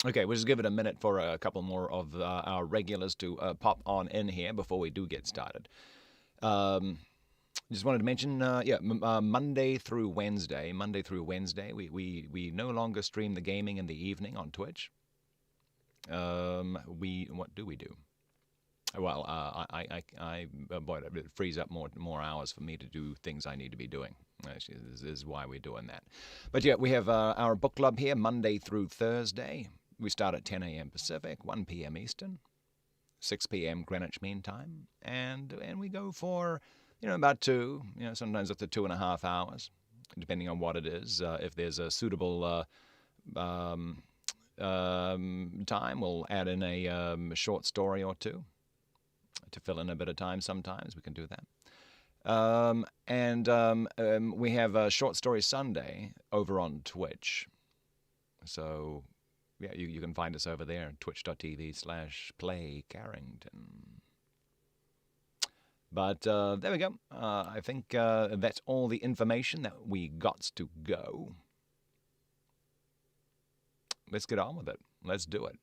Okay, we'll just give it a minute for a couple more of our regulars to pop on in here before we do get started. Just wanted to mention, Monday through Wednesday, we no longer stream the gaming in the evening on Twitch. What do we do? Well, boy, it frees up more hours for me to do things I need to be doing. This is why we're doing that. But yeah, we have our book club here Monday through Thursday. We start at 10 a.m. Pacific, 1 p.m. Eastern, 6 p.m. Greenwich Mean Time, and we go for about 2, sometimes up to 2.5 hours, depending on what it is. If there's a suitable time, we'll add in a short story or two to fill in a bit of time. Sometimes we can do that. We have a Short Story Sunday over on Twitch. So, yeah, you can find us over there, twitch.tv/playcarrington. But there we go. I think that's all the information that we got to go. Let's get on with it. Let's do it.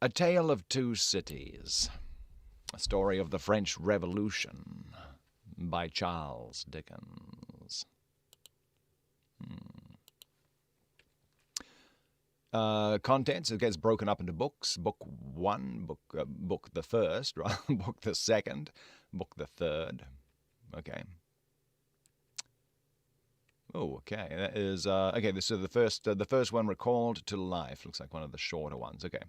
A Tale of Two Cities. A Story of the French Revolution by Charles Dickens. Contents, it gets broken up into books. Book 1, book the first, right? Book the second, book the third. Okay. Oh, okay. That is okay. This is the first one, Recalled to Life. Looks like one of the shorter ones. Okay.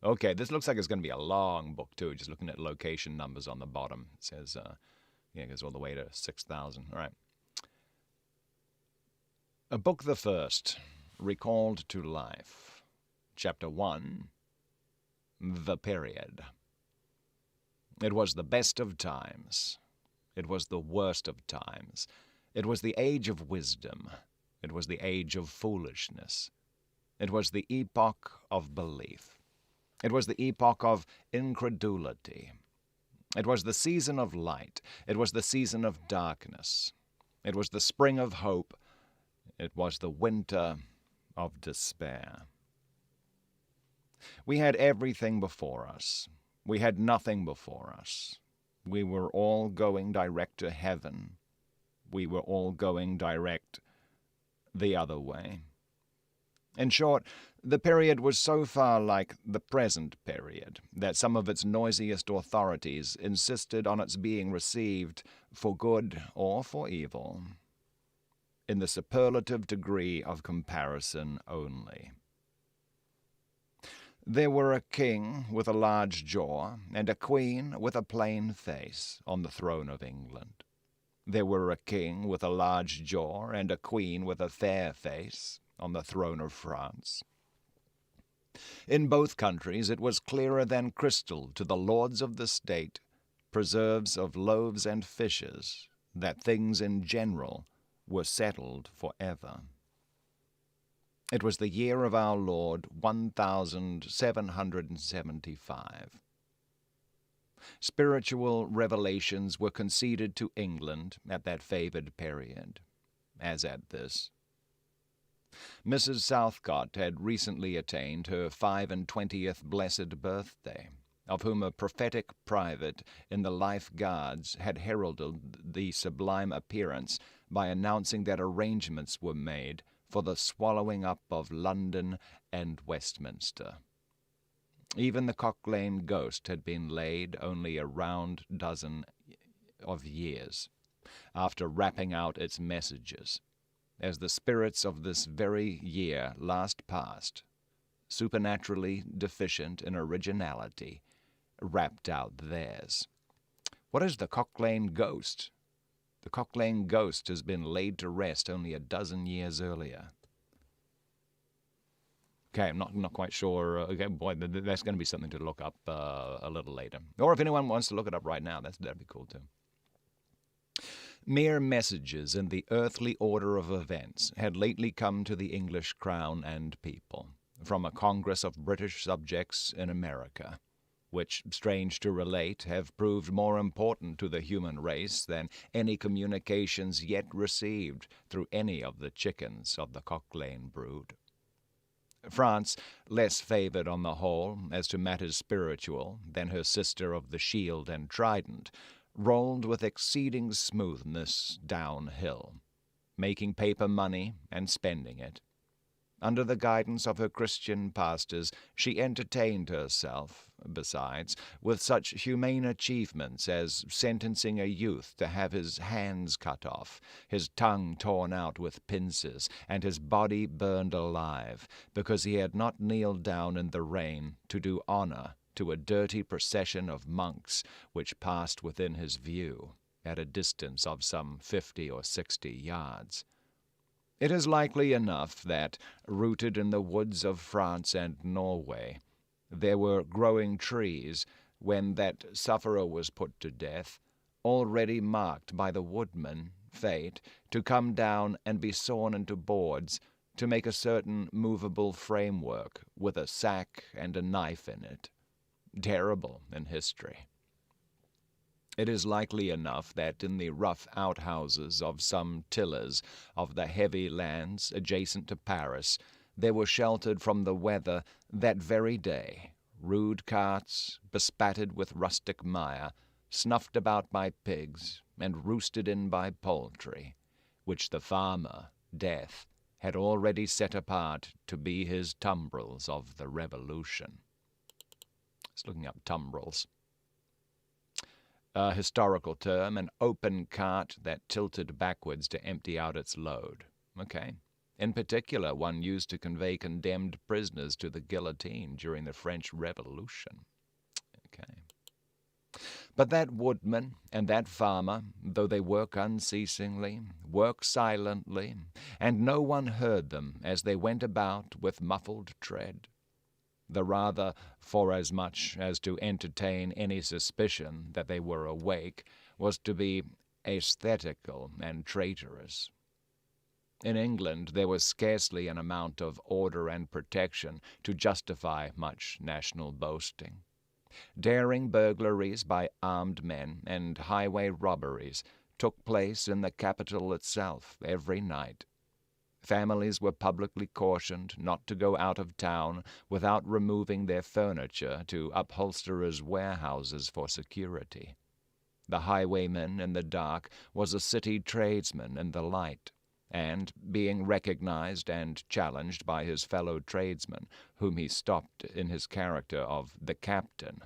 Okay. This looks like it's going to be a long book too. Just looking at location numbers on the bottom, it says it goes all the way to 6,000. All right. Book the first, Recalled to Life. Chapter 1, The Period. It was the best of times. It was the worst of times. It was the age of wisdom. It was the age of foolishness. It was the epoch of belief. It was the epoch of incredulity. It was the season of light. It was the season of darkness. It was the spring of hope. It was the winter of despair. We had everything before us. We had nothing before us. We were all going direct to heaven. We were all going direct the other way. In short, the period was so far like the present period that some of its noisiest authorities insisted on its being received for good or for evil, in the superlative degree of comparison only. There were a king with a large jaw and a queen with a plain face on the throne of England. There were a king with a large jaw and a queen with a fair face on the throne of France. In both countries it was clearer than crystal to the lords of the state, preserves of loaves and fishes, that things in general were settled forever. It was the year of our Lord 1775. Spiritual revelations were conceded to England at that favored period, as at this. Mrs. Southcott had recently attained her 25th blessed birthday, of whom a prophetic private in the Life Guards had heralded the sublime appearance by announcing that arrangements were made for the swallowing up of London and Westminster. Even the Cock Lane ghost had been laid only a round dozen of years after rapping out its messages, as the spirits of this very year last past, supernaturally deficient in originality, rapped out theirs. What is the Cock Lane ghost? The Cock Lane ghost has been laid to rest only a dozen years earlier. Okay, I'm not quite sure. Okay, boy, that's going to be something to look up a little later. Or if anyone wants to look it up right now, that'd be cool too. Mere messages in the earthly order of events had lately come to the English crown and people from a Congress of British subjects in America. which, strange to relate, have proved more important to the human race than any communications yet received through any of the chickens of the Cock Lane brood. France, less favoured on the whole as to matters spiritual than her sister of the shield and trident, rolled with exceeding smoothness downhill, making paper money and spending it. Under the guidance of her Christian pastors, she entertained herself, besides, with such humane achievements as sentencing a youth to have his hands cut off, his tongue torn out with pincers, and his body burned alive, because he had not kneeled down in the rain to do honour to a dirty procession of monks which passed within his view, at a distance of some 50 or 60 yards. It is likely enough that, rooted in the woods of France and Norway, there were growing trees, when that sufferer was put to death, already marked by the woodman, fate, to come down and be sawn into boards, to make a certain movable framework with a sack and a knife in it. Terrible in history. It is likely enough that in the rough outhouses of some tillers of the heavy lands adjacent to Paris, there were sheltered from the weather that very day rude carts, bespattered with rustic mire, snuffed about by pigs, and roosted in by poultry, which the farmer, Death, had already set apart to be his tumbrils of the Revolution. I was looking up tumbrils. A historical term, an open cart that tilted backwards to empty out its load. Okay. In particular, one used to convey condemned prisoners to the guillotine during the French Revolution. Okay. But that woodman and that farmer, though they work unceasingly, work silently, and no one heard them as they went about with muffled tread, the rather forasmuch as to entertain any suspicion that they were awake was to be aesthetical and traitorous. In England there was scarcely an amount of order and protection to justify much national boasting. Daring burglaries by armed men and highway robberies took place in the capital itself every night. Families were publicly cautioned not to go out of town without removing their furniture to upholsterers' warehouses for security. The highwayman in the dark was a city tradesman in the light, and, being recognized and challenged by his fellow tradesmen, whom he stopped in his character of the captain,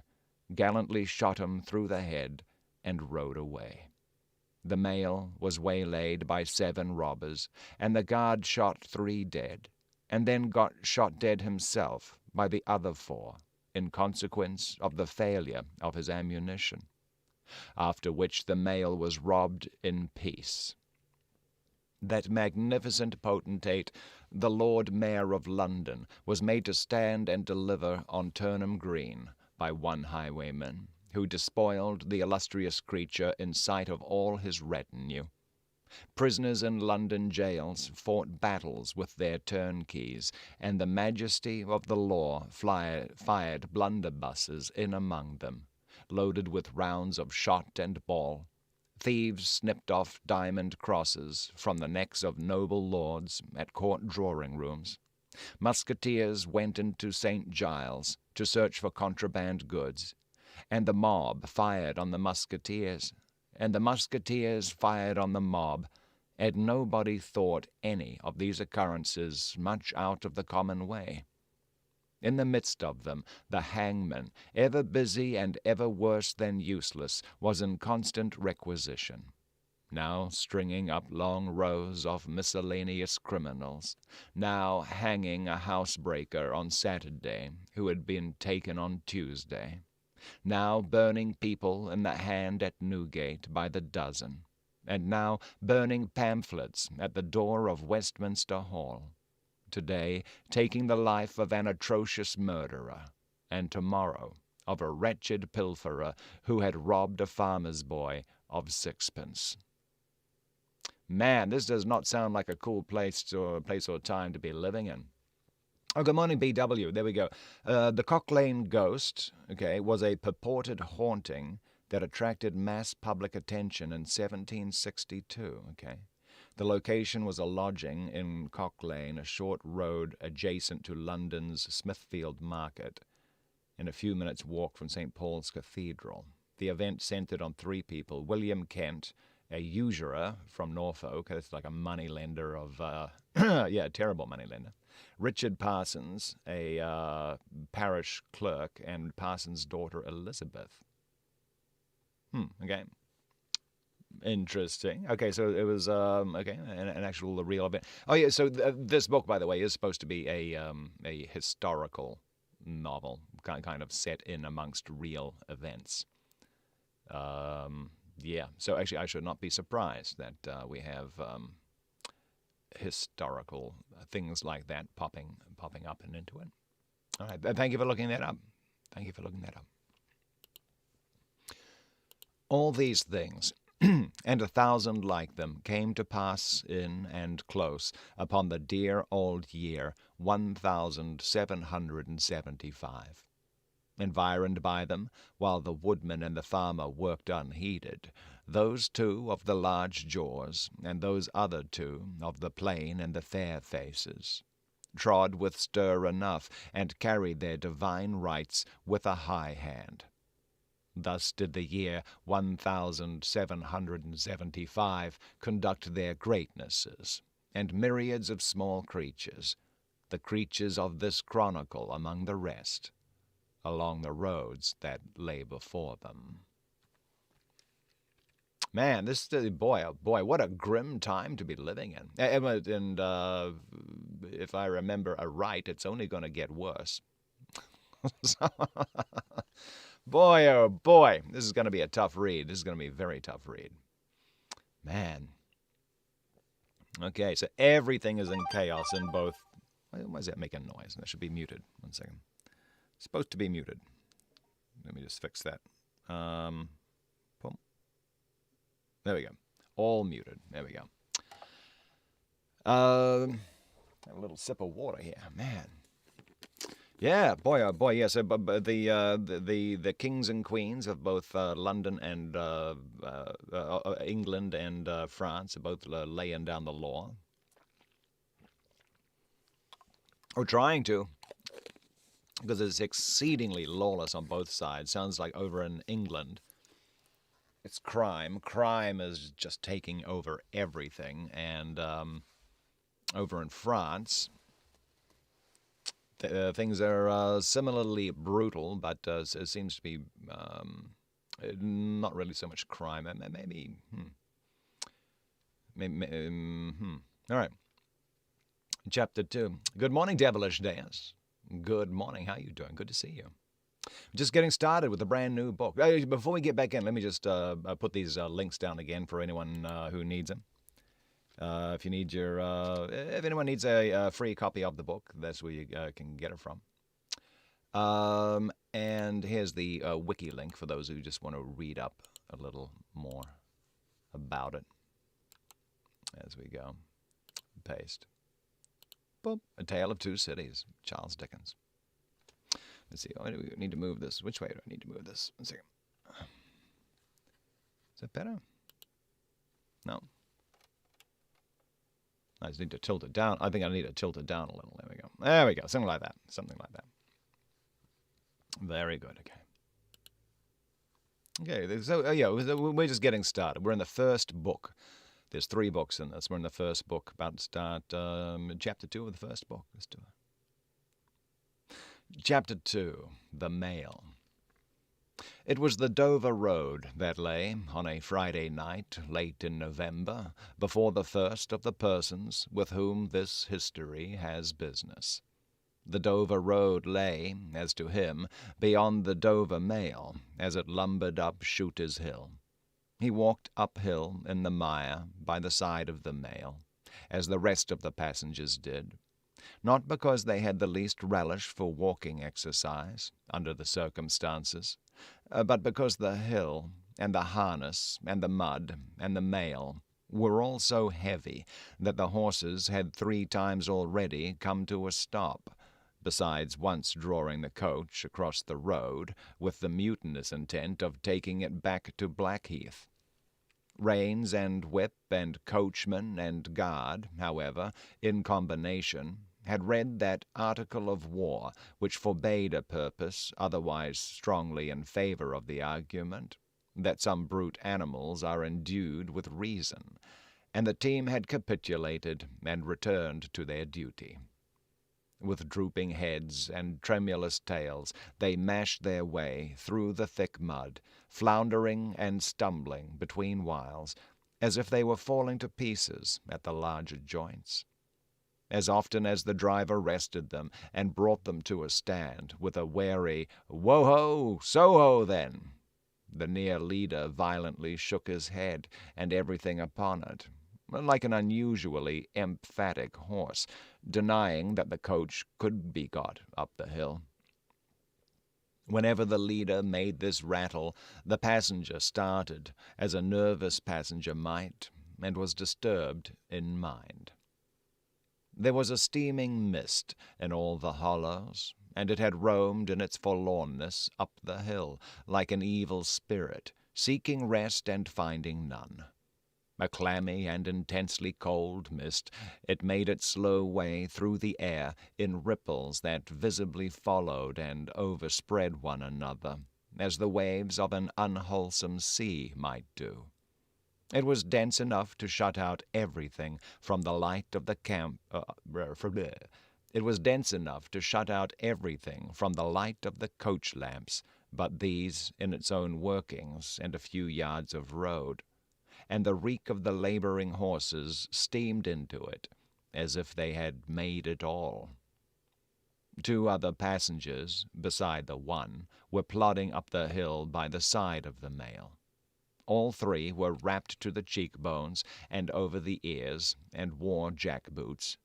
gallantly shot him through the head and rode away. The mail was waylaid by 7 robbers, and the guard shot 3 dead, and then got shot dead himself by the other 4, in consequence of the failure of his ammunition, after which the mail was robbed in peace. That magnificent potentate, the Lord Mayor of London, was made to stand and deliver on Turnham Green by one highwayman, who despoiled the illustrious creature in sight of all his retinue. Prisoners in London jails fought battles with their turnkeys, and the majesty of the law fired blunderbusses in among them, loaded with rounds of shot and ball. Thieves snipped off diamond crosses from the necks of noble lords at court drawing-rooms. Musketeers went into St. Giles to search for contraband goods, and the mob fired on the musketeers, and the musketeers fired on the mob, and nobody thought any of these occurrences much out of the common way. In the midst of them, the hangman, ever busy and ever worse than useless, was in constant requisition, now stringing up long rows of miscellaneous criminals, now hanging a housebreaker on Saturday who had been taken on Tuesday, now burning people in the hand at Newgate by the dozen, and now burning pamphlets at the door of Westminster Hall, today taking the life of an atrocious murderer, and tomorrow of a wretched pilferer who had robbed a farmer's boy of 6pence. Man, this does not sound like a cool place or time to be living in. Oh, good morning, BW. There we go. The Cock Lane ghost, okay, was a purported haunting that attracted mass public attention in 1762, okay. The location was a lodging in Cock Lane, a short road adjacent to London's Smithfield Market, in a few minutes' walk from St. Paul's Cathedral. The event centered on three people: William Kent, a usurer from Norfolk, that's like a moneylender of, a terrible moneylender; Richard Parsons, a parish clerk; and Parsons' daughter Elizabeth. Okay. Interesting. Okay, so it was an actual real event. Oh yeah, so this book, by the way, is supposed to be a historical novel, kind of set in amongst real events. Yeah, so actually I should not be surprised that we have historical things like that popping up and into it. All right, thank you for looking that up. Thank you for looking that up. All these things, and 1,000 like them, came to pass in and close upon the dear old year 1775. Environed by them, while the woodman and the farmer worked unheeded, those two of the large jaws, and those other two of the plain and the fair faces, trod with stir enough, and carried their divine rights with a high hand. Thus did the year 1775 conduct their greatnesses, and myriads of small creatures, the creatures of this chronicle among the rest, along the roads that lay before them. Man, this boy, oh boy, what a grim time to be living in. And if I remember right, it's only going to get worse. Boy, oh boy, this is going to be a tough read. This is going to be a very tough read. Man. Okay, so everything is in chaos in both. Why is that making noise? That should be muted. 1 second. It's supposed to be muted. Let me just fix that. Boom. There we go. All muted. There we go. A little sip of water here. Man. Yeah, boy, oh boy, yes. But the kings and queens of both London and England and France are both laying down the law, or trying to, because it's exceedingly lawless on both sides. Sounds like over in England, it's crime. Crime is just taking over everything, and over in France, things are similarly brutal, but it seems to be not really so much crime. Maybe. All right. Chapter 2. Good morning, Devilish Deus. Good morning. How you doing? Good to see you. Just getting started with a brand new book. Before we get back in, let me just put these links down again for anyone who needs them. If anyone needs a free copy of the book, that's where you can get it from. And here's the wiki link for those who just want to read up a little more about it. As we go. Paste. Boom. A Tale of Two Cities, Charles Dickens. Let's see. Oh, we need to move this. Which way do I need to move this? 1 second. Is that better? No. I just need to tilt it down. I think I need to tilt it down a little. There we go. There we go. Something like that. Something like that. Very good. Okay. Okay. So, yeah, we're just getting started. We're in the first book. There's 3 books in this. We're in the first book. About to start chapter 2 of the first book. Let's do it. Chapter 2. The Mail. It was the Dover Road that lay, on a Friday night, late in November, before the first of the persons with whom this history has business. The Dover Road lay, as to him, beyond the Dover Mail, as it lumbered up Shooter's Hill. He walked uphill in the mire by the side of the mail, as the rest of the passengers did, not because they had the least relish for walking exercise, under the circumstances, but because the hill, and the harness, and the mud, and the mail were all so heavy that the horses had 3 times already come to a stop, besides once drawing the coach across the road with the mutinous intent of taking it back to Blackheath. Reins and whip and coachman and guard, however, in combination, had read that article of war which forbade a purpose otherwise strongly in favor of the argument, that some brute animals are endued with reason, and the team had capitulated and returned to their duty. With drooping heads and tremulous tails, they mashed their way through the thick mud, floundering and stumbling between whiles, as if they were falling to pieces at the larger joints. As often as the driver rested them and brought them to a stand with a wary "Wo-ho, so-ho, then!" the near leader violently shook his head and everything upon it, like an unusually emphatic horse, denying that the coach could be got up the hill. Whenever the leader made this rattle, the passenger started, as a nervous passenger might, and was disturbed in mind. There was a steaming mist in all the hollows, and it had roamed in its forlornness up the hill, like an evil spirit, seeking rest and finding none. A clammy and intensely cold mist, it made its slow way through the air in ripples that visibly followed and overspread one another, as the waves of an unwholesome sea might do. It was dense enough to shut out everything from the light of the It was dense enough to shut out everything from the light of the coach lamps, but these in its own workings and a few yards of road, and the reek of the laboring horses steamed into it, as if they had made it all. 2 other passengers, beside the one, were plodding up the hill by the side of the mail. All 3 were wrapped to the cheekbones and over the ears, and wore jack-boots.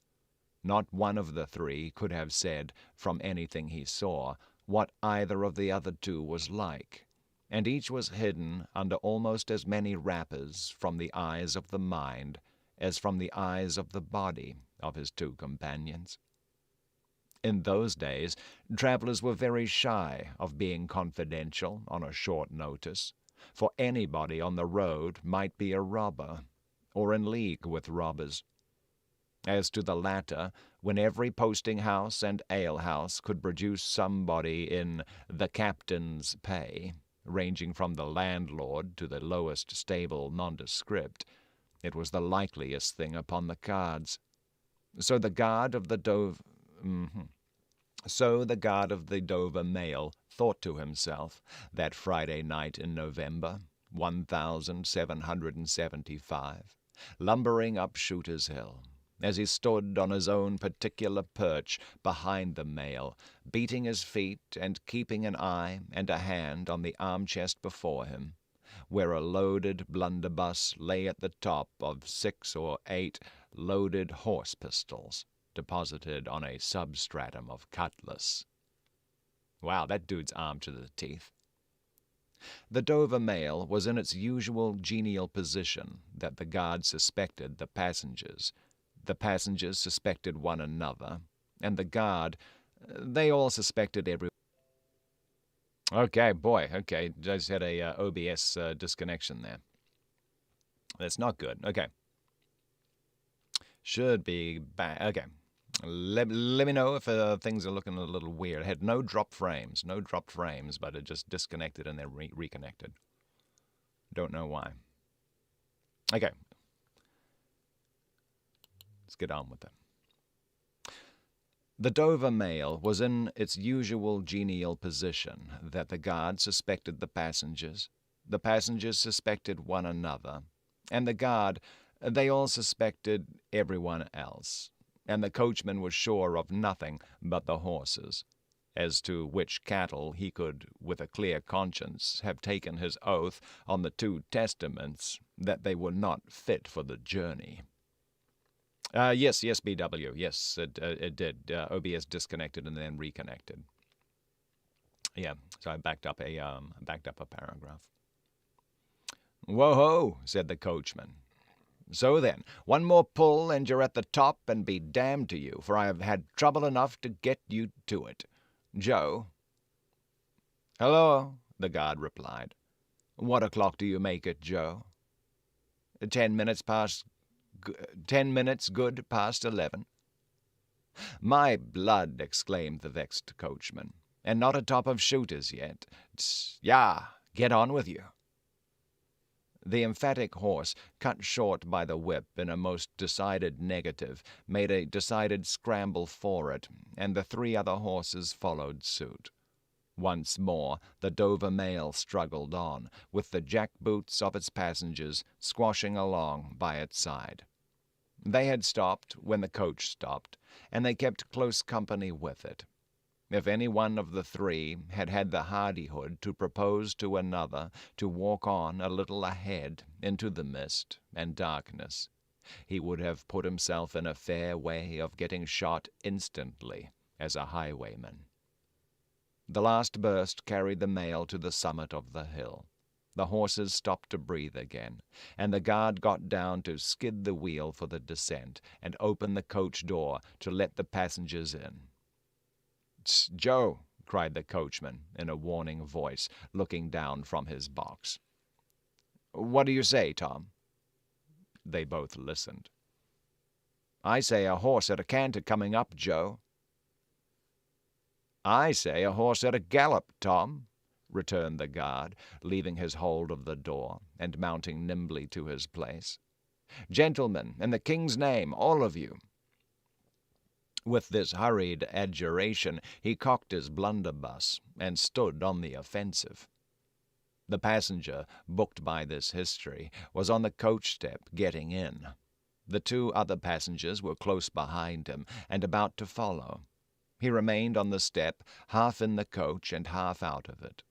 Not one of the 3 could have said, from anything he saw, what either of the other 2 was like, and each was hidden under almost as many wrappers from the eyes of the mind as from the eyes of the body of his 2 companions. In those days, travelers were very shy of being confidential on a short notice, for anybody on the road might be a robber, or in league with robbers. As to the latter, when every posting-house and ale-house could produce somebody in the captain's pay, ranging from the landlord to the lowest stable nondescript, it was the likeliest thing upon the cards. So the guard of the Dover mail thought to himself, that Friday night in November, 1775, lumbering up Shooter's Hill, as he stood on his own particular perch behind the mail, beating his feet and keeping an eye and a hand on the arm-chest before him, where a loaded blunderbuss lay at the top of 6 or 8 loaded horse pistols, deposited on a substratum of cutlass. Wow, that dude's armed to the teeth. The Dover mail was in its usual genial position that the guard suspected the passengers suspected one another, and the guard, they all suspected everyone. Okay, I just had a OBS disconnection there. That's not good. Okay. Should be back. Okay. Let me know if things are looking a little weird. I had no dropped frames, but it just disconnected and then reconnected. Don't know why. Okay. Let's get on with it. The Dover mail was in its usual genial position that the guard suspected the passengers suspected one another, and the guard, they all suspected everyone else, and the coachman was sure of nothing but the horses, as to which cattle he could with a clear conscience have taken his oath on the 2 testaments that they were not fit for the journey. Yes, BW. Yes, it did. OBS disconnected and then reconnected. Yeah, so I backed up a paragraph. "Whoa-ho," said the coachman. So then, one more pull and you're at the top, and be damned to you, for I have had trouble enough to get you to it. Joe." "Hello," the guard replied. "What o'clock do you make it, Joe?" 10 minutes good past 11. "My blood," exclaimed the vexed coachman, "and not atop of shooters yet. Yah, get on with you." The emphatic horse, cut short by the whip in a most decided negative, made a decided scramble for it, and the 3 other horses followed suit. Once more the Dover mail struggled on, with the jack-boots of its passengers squashing along by its side. They had stopped when the coach stopped, and they kept close company with it. If any one of the 3 had had the hardihood to propose to another to walk on a little ahead into the mist and darkness, he would have put himself in a fair way of getting shot instantly as a highwayman. The last burst carried the mail to the summit of the hill. The horses stopped to breathe again, and the guard got down to skid the wheel for the descent and open the coach door to let the passengers in. "Joe," cried the coachman in a warning voice, looking down from his box. "What do you say, Tom?" They both listened. "I say a horse at a canter coming up, Joe." "I say a horse at a gallop, Tom," returned the guard, leaving his hold of the door and mounting nimbly to his place. "Gentlemen, in the King's name, all of you." With this hurried adjuration he cocked his blunderbuss and stood on the offensive. The passenger, booked by this history, was on the coach step getting in. The 2 other passengers were close behind him and about to follow. He remained on the step, half in the coach and half out of it.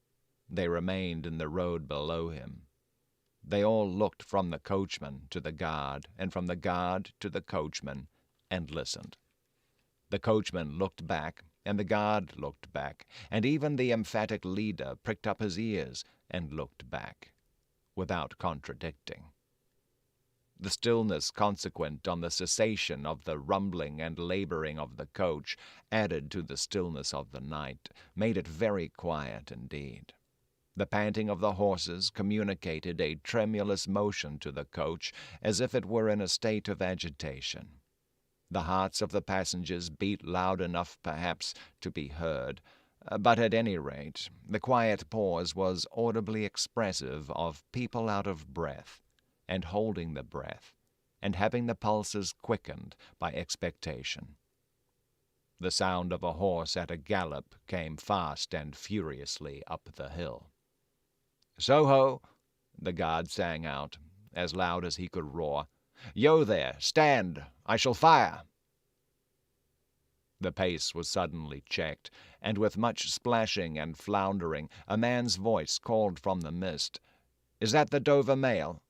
They remained in the road below him. They all looked from the coachman to the guard, and from the guard to the coachman, and listened. The coachman looked back, and the guard looked back, and even the emphatic leader pricked up his ears and looked back, without contradicting. The stillness consequent on the cessation of the rumbling and laboring of the coach, added to the stillness of the night, made it very quiet indeed. The panting of the horses communicated a tremulous motion to the coach, as if it were in a state of agitation. The hearts of the passengers beat loud enough, perhaps, to be heard, but at any rate the quiet pause was audibly expressive of people out of breath, and holding the breath, and having the pulses quickened by expectation. The sound of a horse at a gallop came fast and furiously up the hill. "Soho!" the guard sang out, as loud as he could roar. "Yo there, stand! I shall fire!" The pace was suddenly checked, and with much splashing and floundering, a man's voice called from the mist, "Is that the Dover mail?"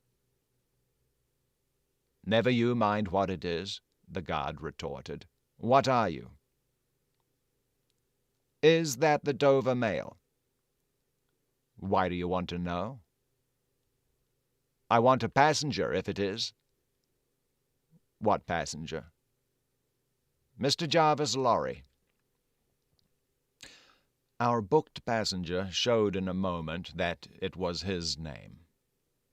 "Never you mind what it is," the guard retorted. "What are you?" "Is that the Dover mail?" "Why do you want to know?" "I want a passenger, if it is." "What passenger?" "Mr. Jarvis Lorry." Our booked passenger showed in a moment that it was his name.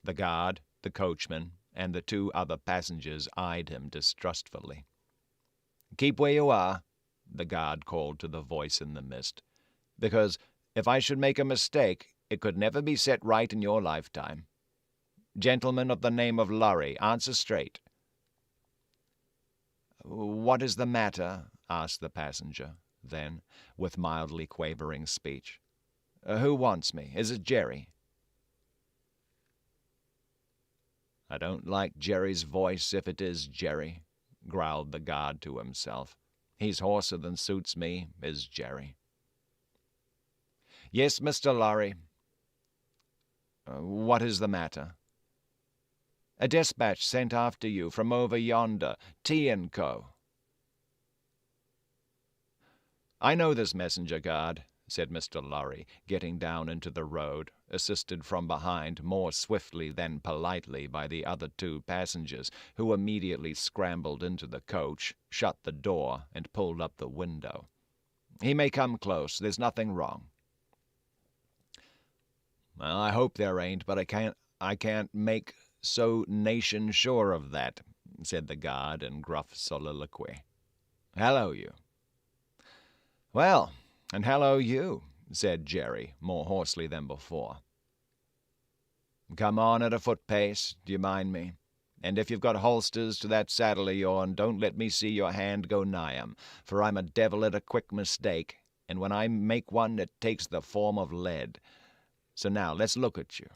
The guard, the coachman, and the 2 other passengers eyed him distrustfully. "Keep where you are," the guard called to the voice in the mist, "because if I should make a mistake, it could never be set right in your lifetime. Gentleman of the name of Lorry, answer straight." "What is the matter?" asked the passenger, then, with mildly quavering speech. "Who wants me? Is it Jerry?" "I don't like Jerry's voice if it is Jerry," growled the guard to himself. "He's hoarser than suits me, is Jerry." "Yes, Mr. Lorry." "What is the matter?" "A despatch sent after you from over yonder, T&Co." "I know this messenger, guard. said Mr. Lorry, getting down into the road, assisted from behind more swiftly than politely by the other two passengers, who immediately scrambled into the coach, shut the door, and pulled up the window. "He may come close. There's nothing wrong." "Well, I hope there ain't, but I can't make so nation sure of that," said the guard in gruff soliloquy. "Hello, you." "Well, and hello, you," said Jerry, more hoarsely than before. "Come on at a foot pace, do you mind me? And if you've got holsters to that saddle of yourn, don't let me see your hand go nigh 'em, for I'm a devil at a quick mistake, and when I make one it takes the form of lead. So now let's look at you."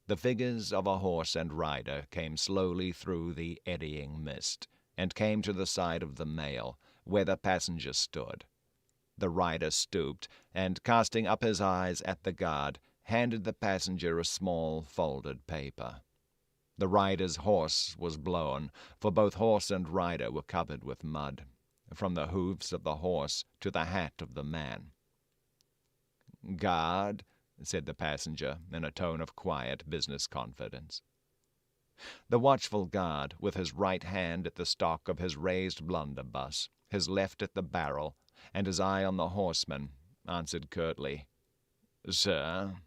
The figures of a horse and rider came slowly through the eddying mist, and came to the side of the mail, where the passenger stood. The rider stooped, and, casting up his eyes at the guard, handed the passenger a small folded paper. The rider's horse was blown, for both horse and rider were covered with mud, from the hoofs of the horse to the hat of the man. "Guard," said the passenger, in a tone of quiet business confidence. The watchful guard, with his right hand at the stock of his raised blunderbuss, his left at the barrel, and his eye on the horseman, answered curtly, "Sir."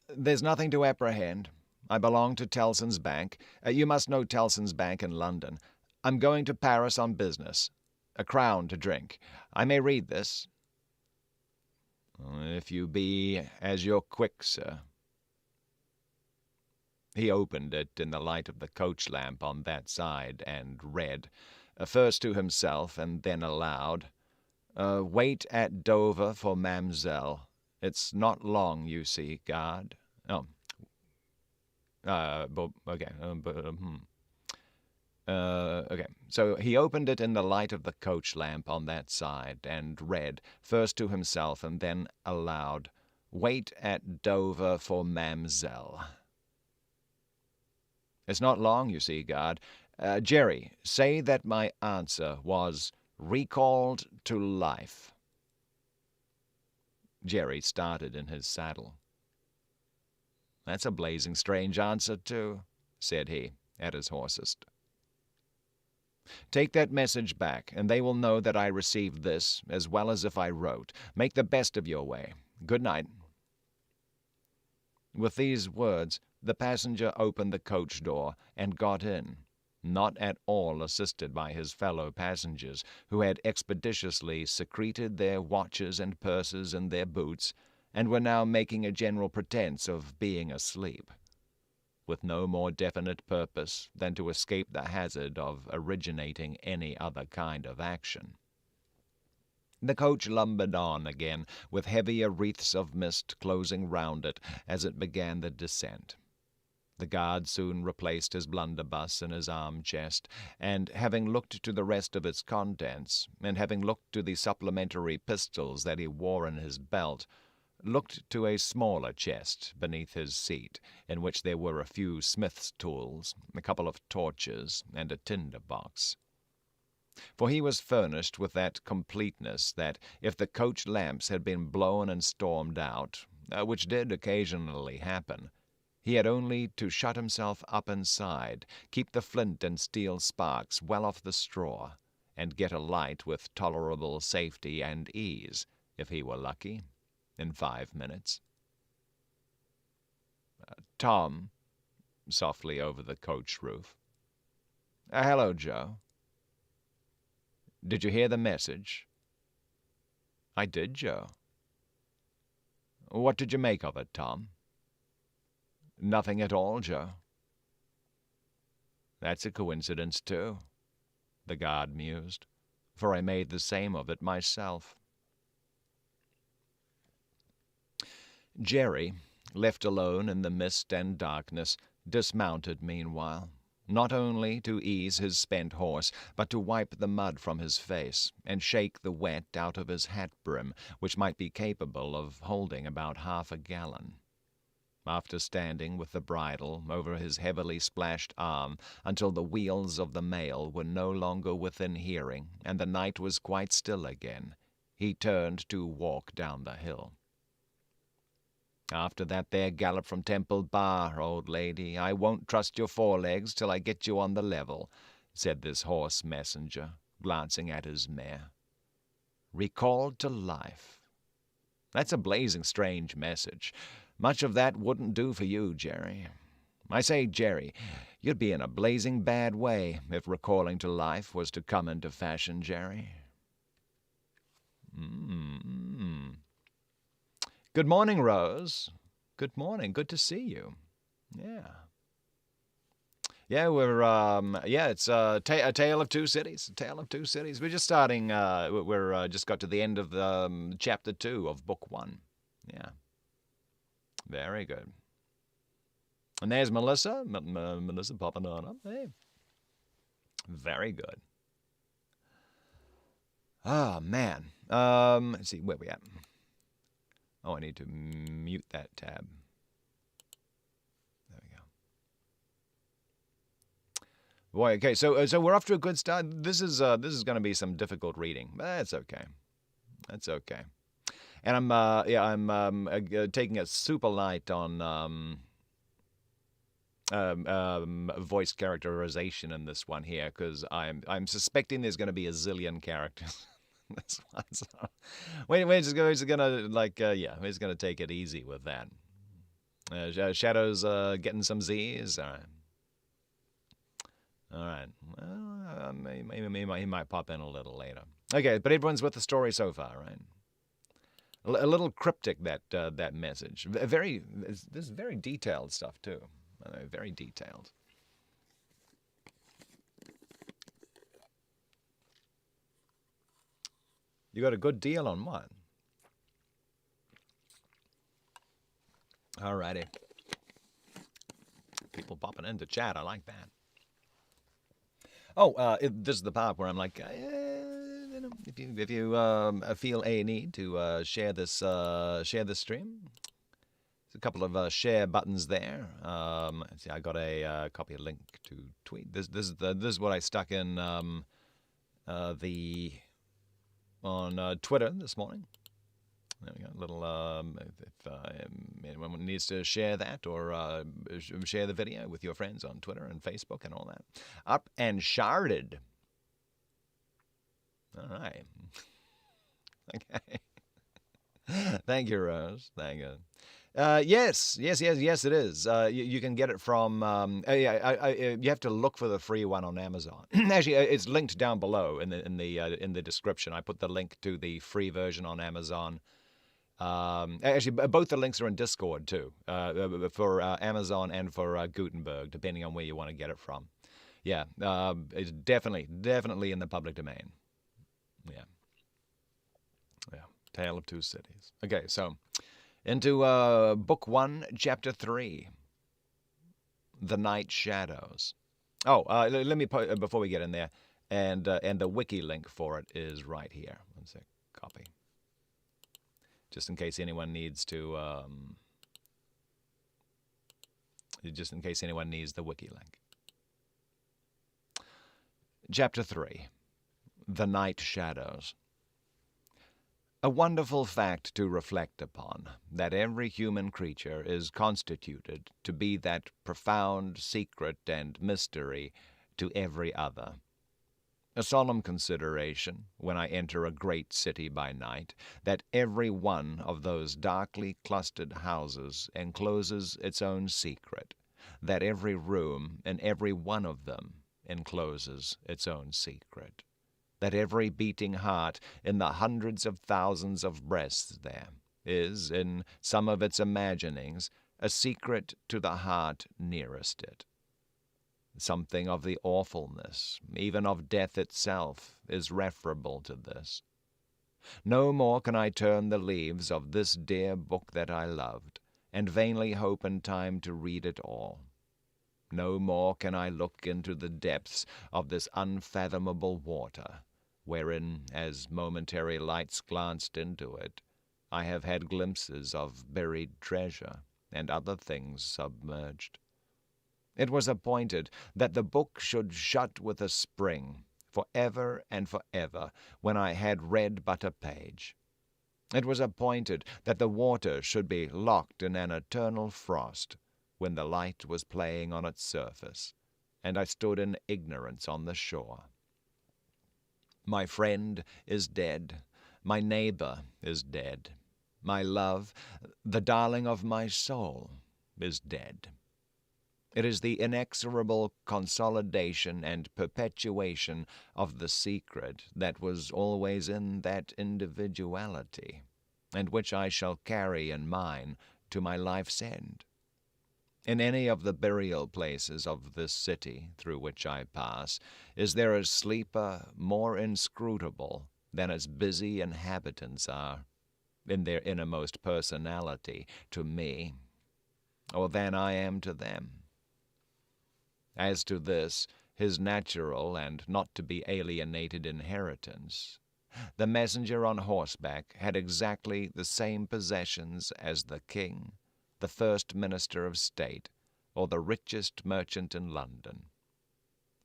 "There's nothing to apprehend. I belong to Tellson's Bank. You must know Tellson's Bank in London. I'm going to Paris on business. A crown to drink. I may read this?" "If you be as you're quick, sir." He opened it in the light of the coach lamp on that side, and read, first to himself and then aloud, "Wait at Dover for Mamselle. It's not long, you see, guard." Okay. So he opened it in the light of the coach lamp on that side, and read, first to himself and then aloud, "Wait at Dover for Mamselle." "It's not long, you see, guard. Jerry, say that my answer was recalled to life." Jerry started in his saddle. "That's a blazing strange answer, too," said he, at his hoarsest. "Take that message back, and they will know that I received this, as well as if I wrote. Make the best of your way. Good night." With these words, the passenger opened the coach door and got in, not at all assisted by his fellow passengers, who had expeditiously secreted their watches and purses in their boots, and were now making a general pretense of being asleep, with no more definite purpose than to escape the hazard of originating any other kind of action. The coach lumbered on again, with heavier wreaths of mist closing round it as it began the descent. The guard soon replaced his blunderbuss in his arm-chest, and having looked to the rest of its contents, and having looked to the supplementary pistols that he wore in his belt, looked to a smaller chest beneath his seat, in which there were a few smith's tools, a couple of torches, and a tinder-box. For he was furnished with that completeness that, if the coach lamps had been blown and stormed out, which did occasionally happen, he had only to shut himself up inside, keep the flint and steel sparks well off the straw, and get a light with tolerable safety and ease, if he were lucky, in 5 minutes. "Tom," softly over the coach roof. "Hello, Joe." "Did you hear the message?" "I did, Joe." "What did you make of it, Tom?" "Nothing at all, Joe." "That's a coincidence, too," the guard mused, "for I made the same of it myself." Jerry, left alone in the mist and darkness, dismounted meanwhile, not only to ease his spent horse, but to wipe the mud from his face, and shake the wet out of his hat-brim, which might be capable of holding about half a gallon. After standing with the bridle over his heavily splashed arm until the wheels of the mail were no longer within hearing and the night was quite still again, he turned to walk down the hill. "After that there gallop from Temple Bar, old lady, I won't trust your forelegs till I get you on the level," said this hoarse messenger, glancing at his mare. Recalled to life. That's a blazing strange message. Much of that wouldn't do for you, Jerry. I say, Jerry, you'd be in a blazing bad way if recalling to life was to come into fashion, Jerry. Good morning, Rose. Good morning. Good to see you. Yeah. Yeah, it's a tale of two cities. A tale of two cities. We're just starting, we're just got to the end of chapter 2 of book 1. Yeah. Very good. And there's Melissa. Melissa popping on up. Hey. Very good. Oh, man. Let's see, where we at? Oh, I need to mute that tab. There we go. Boy, okay, so we're off to a good start. This is going to be some difficult reading, but that's okay. That's okay. And I'm taking it super light on voice characterization in this one here because I'm suspecting there's going to be a zillion characters. This one, so we're just gonna take it easy with that. Shadow's getting some Z's. All right. Well, he might pop in a little later. Okay, but everyone's with the story so far, right? A little cryptic that message. This is very detailed stuff too. Very detailed. You got a good deal on what? Alrighty. People popping into chat. I like that. Oh, this is the part where I'm like, if you feel a need to share this stream, there's a couple of share buttons there. See, I got a copy, a link to tweet. This is what I stuck in on Twitter this morning. There we go. A little, if anyone needs to share that or share the video with your friends on Twitter and Facebook and all that. Up and sharded. All right. Okay. Thank you, Rose. Thank you. Yes, it is. You can get it from. You have to look for the free one on Amazon. Actually, it's linked down below in the description. I put the link to the free version on Amazon. Actually, both the links are in Discord too, for Amazon and for Gutenberg, depending on where you want to get it from. Yeah, it's definitely in the public domain. Yeah. Tale of Two Cities. Okay, so. Into Book 1, Chapter 3, The Night Shadows. Oh, let me put, before we get in there, and the wiki link for it is right here. One sec, copy. Just in case anyone needs to, just in case anyone needs the wiki link. Chapter 3, The Night Shadows. A wonderful fact to reflect upon, that every human creature is constituted to be that profound secret and mystery to every other. A solemn consideration, when I enter a great city by night, that every one of those darkly clustered houses encloses its own secret, that every room in every one of them encloses its own secret, that every beating heart in the hundreds of thousands of breasts there is, in some of its imaginings, a secret to the heart nearest it. Something of the awfulness, even of death itself, is referable to this. No more can I turn the leaves of this dear book that I loved, and vainly hope in time to read it all. No more can I look into the depths of this unfathomable water, wherein, as momentary lights glanced into it, I have had glimpses of buried treasure, and other things submerged. It was appointed that the book should shut with a spring, for ever and for ever, when I had read but a page. It was appointed that the water should be locked in an eternal frost, when the light was playing on its surface, and I stood in ignorance on the shore. My friend is dead, my neighbor is dead, my love, the darling of my soul, is dead. It is the inexorable consolidation and perpetuation of the secret that was always in that individuality, and which I shall carry in mine to my life's end. In any of the burial places of this city through which I pass, is there a sleeper more inscrutable than its busy inhabitants are, in their innermost personality, to me, or than I am to them? As to this, his natural and not to be alienated inheritance, the messenger on horseback had exactly the same possessions as the king, the first minister of state, or the richest merchant in London.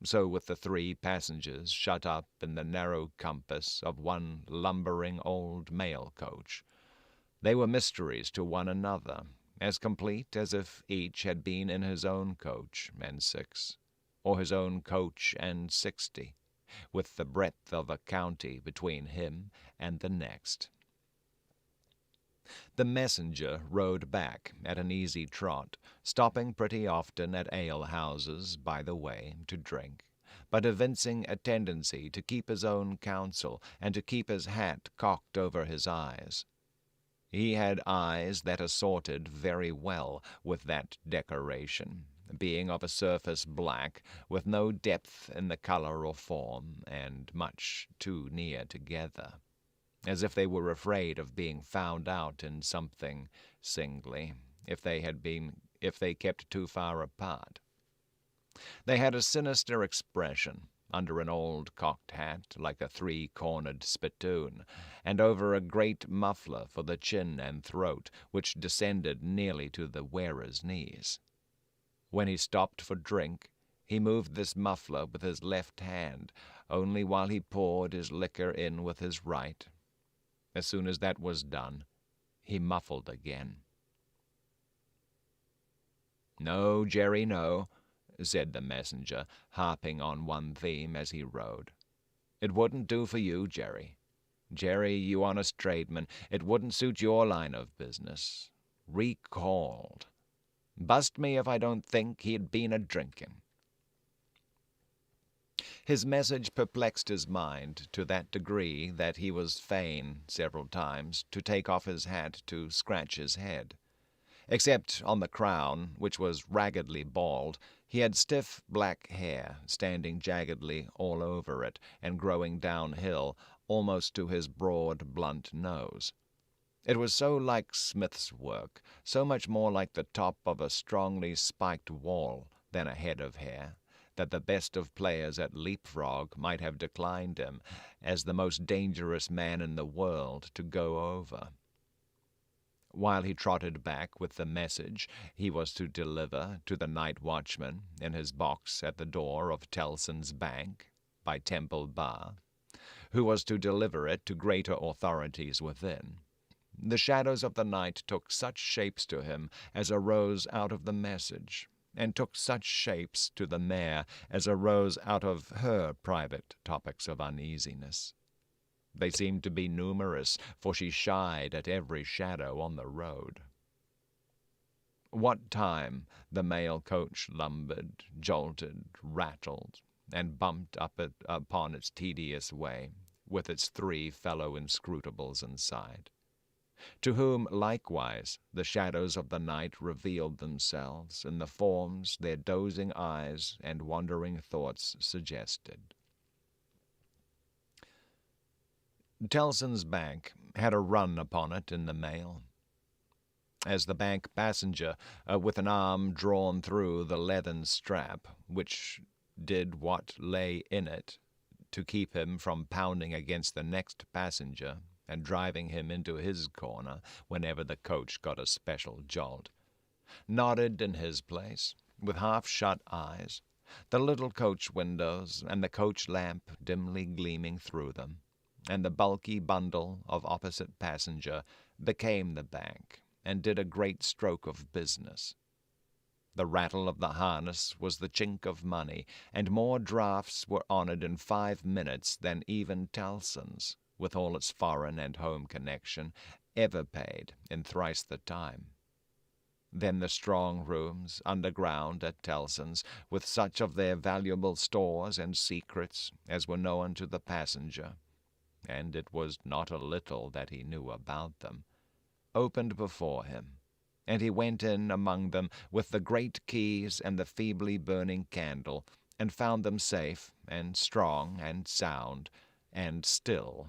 So with the 3 passengers shut up in the narrow compass of one lumbering old mail coach. They were mysteries to one another, as complete as if each had been in his own coach and 6, or his own coach and 60, with the breadth of a county between him and the next. The messenger rode back at an easy trot, stopping pretty often at ale-houses by the way to drink, but evincing a tendency to keep his own counsel and to keep his hat cocked over his eyes. He had eyes that assorted very well with that decoration, being of a surface black, with no depth in the color or form, and much too near together, as if they were afraid of being found out in something singly, if they kept too far apart. They had a sinister expression under an old cocked hat like a 3-cornered spittoon, and over a great muffler for the chin and throat, which descended nearly to the wearer's knees. When he stopped for drink, he moved this muffler with his left hand, only while he poured his liquor in with his right. As soon as that was done, he muffled again. "No, Jerry, no," said the messenger, harping on one theme as he rode. "It wouldn't do for you, Jerry. Jerry, you honest tradesman, it wouldn't suit your line of business. Recalled. Bust me if I don't think he had been a-drinking." His message perplexed his mind to that degree that he was fain, several times, to take off his hat to scratch his head. Except on the crown, which was raggedly bald, he had stiff black hair standing jaggedly all over it and growing downhill almost to his broad, blunt nose. It was so like Smith's work, so much more like the top of a strongly spiked wall than a head of hair, that the best of players at leapfrog might have declined him as the most dangerous man in the world to go over. While he trotted back with the message he was to deliver to the night watchman in his box at the door of Tellson's Bank, by Temple Bar, who was to deliver it to greater authorities within, the shadows of the night took such shapes to him as arose out of the message, and took such shapes to the mare as arose out of her private topics of uneasiness. They seemed to be numerous, for she shied at every shadow on the road. What time the mail coach lumbered, jolted, rattled, and bumped up upon its tedious way, with its 3 fellow inscrutables inside, to whom likewise the shadows of the night revealed themselves in the forms their dozing eyes and wandering thoughts suggested. Tellson's Bank had a run upon it in the mail. As the bank passenger, with an arm drawn through the leathern strap, which did what lay in it to keep him from pounding against the next passenger and driving him into his corner whenever the coach got a special jolt, nodded in his place, with half-shut eyes, the little coach windows and the coach lamp dimly gleaming through them, and the bulky bundle of opposite passenger became the bank and did a great stroke of business. The rattle of the harness was the chink of money, and more drafts were honored in 5 minutes than even Tellson's, with all its foreign and home connection, ever paid in thrice the time. Then the strong rooms underground at Tellson's, with such of their valuable stores and secrets as were known to the passenger, and it was not a little that he knew about them, opened before him, and he went in among them with the great keys and the feebly burning candle, and found them safe and strong and sound and still,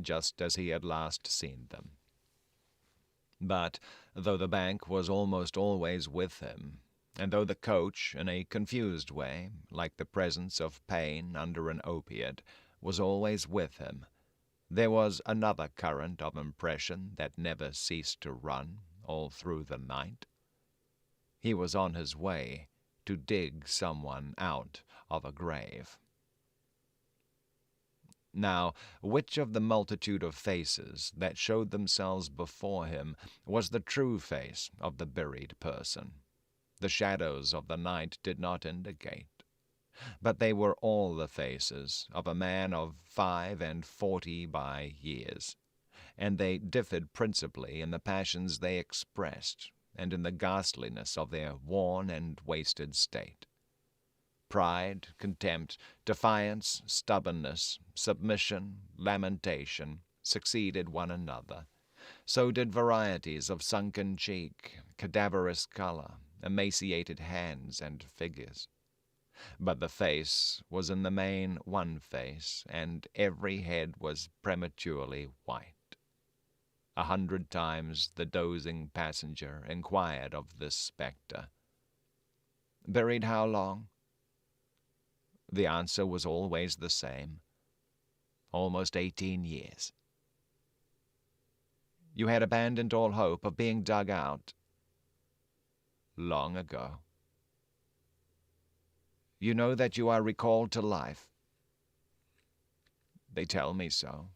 just as he had last seen them. But though the bank was almost always with him, and though the coach, in a confused way, like the presence of pain under an opiate, was always with him, there was another current of impression that never ceased to run all through the night. He was on his way to dig someone out of a grave. Now, which of the multitude of faces that showed themselves before him was the true face of the buried person? The shadows of the night did not indicate, but they were all the faces of a man of 45 by years, and they differed principally in the passions they expressed, and in the ghastliness of their worn and wasted state. Pride, contempt, defiance, stubbornness, submission, lamentation succeeded one another. So did varieties of sunken cheek, cadaverous color, emaciated hands and figures. But the face was in the main one face, and every head was prematurely white. 100 times the dozing passenger inquired of this spectre, "Buried how long?" The answer was always the same, "Almost 18 years." "You had abandoned all hope of being dug out?" "Long ago." "You know that you are recalled to life?" "They tell me so."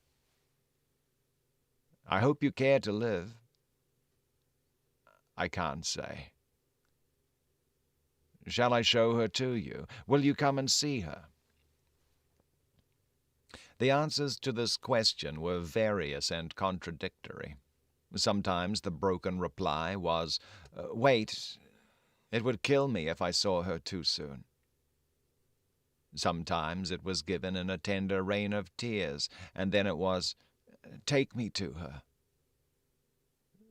"I hope you care to live?" "I can't say." "Shall I show her to you? Will you come and see her?" The answers to this question were various and contradictory. Sometimes the broken reply was, "Wait, it would kill me if I saw her too soon." Sometimes it was given in a tender rain of tears, and then it was, "Take me to her."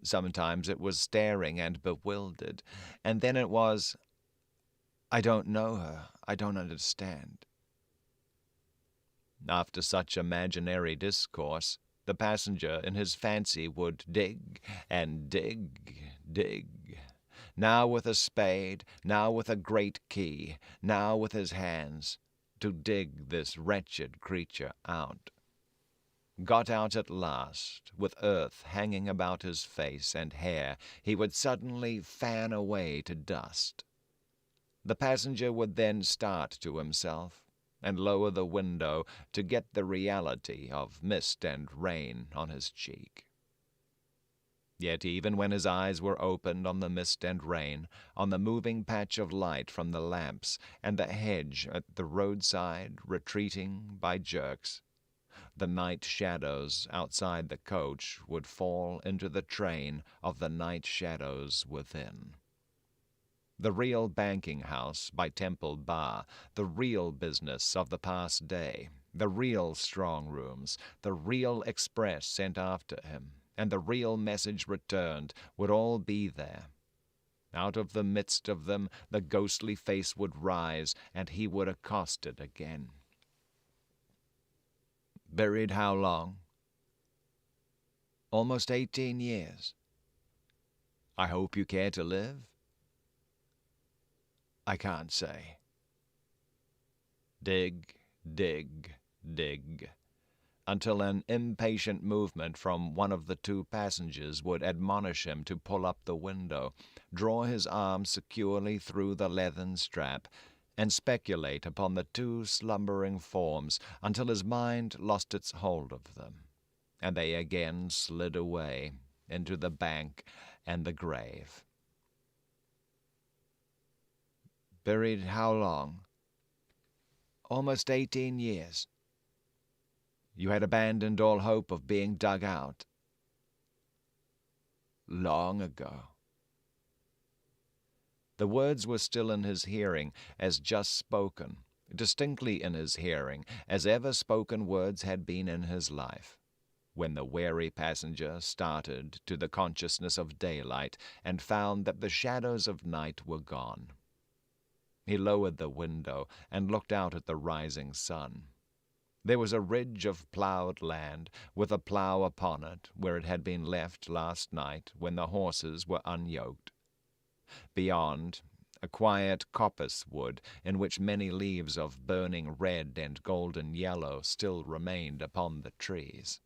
Sometimes it was staring and bewildered, and then it was, "I don't know her, I don't understand." After such imaginary discourse, the passenger in his fancy would dig and dig, now with a spade, now with a great key, now with his hands, to dig this wretched creature out. Got out at last, with earth hanging about his face and hair, he would suddenly fan away to dust. The passenger would then start to himself, and lower the window to get the reality of mist and rain on his cheek. Yet even when his eyes were opened on the mist and rain, on the moving patch of light from the lamps, and the hedge at the roadside retreating by jerks, the night shadows outside the coach would fall into the train of the night shadows within. The real banking house by Temple Bar, the real business of the past day, the real strong rooms, the real express sent after him, and the real message returned would all be there. Out of the midst of them the ghostly face would rise, and he would accost it again. "Buried how long?" "Almost 18 years. "I hope you care to live?" "I can't say." Dig. until an impatient movement from one of the two passengers would admonish him to pull up the window, draw his arm securely through the leathern strap, and speculate upon the two slumbering forms until his mind lost its hold of them, and they again slid away into the bank and the grave. Buried how long? Almost 18 years. You had abandoned all hope of being dug out. Long ago. The words were still in his hearing as just spoken, distinctly in his hearing as ever spoken words had been in his life, when the wary passenger started to the consciousness of daylight and found that the shadows of night were gone. He lowered the window and looked out at the rising sun. There was a ridge of ploughed land, with a plough upon it, where it had been left last night when the horses were unyoked. Beyond, a quiet coppice wood, in which many leaves of burning red and golden yellow still remained upon the trees.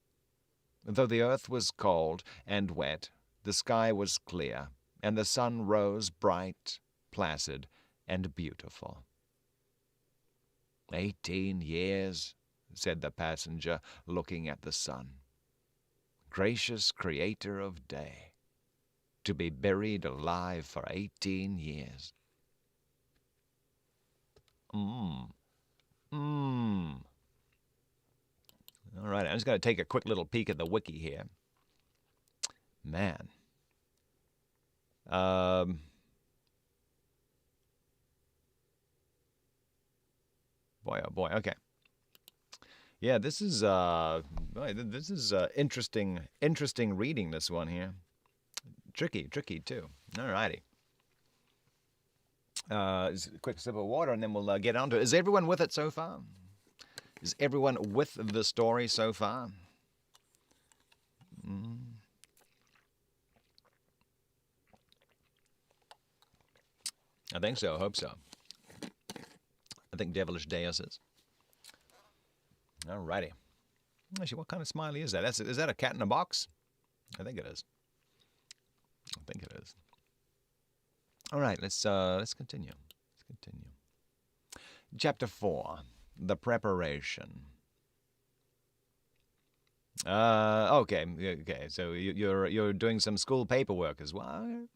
Though the earth was cold and wet, the sky was clear, and the sun rose bright, placid, and beautiful. 18 years, said the passenger, looking at the sun. Gracious Creator of day, to be buried alive for 18 years. All right, I'm just going to take a quick little peek at the wiki here. Man. Boy, oh boy, okay. Yeah, this is interesting reading, this one here. Tricky too. All righty. A quick sip of water, and then we'll get on to it. Is everyone with it so far? Is everyone with the story so far? I think so. I hope so. I think Devilish Deus is. All righty. Actually, what kind of smiley is that? Is that a cat in a box? I think it is. All right, let's continue. Chapter 4, The Preparation. Okay. So you're doing some school paperwork as well.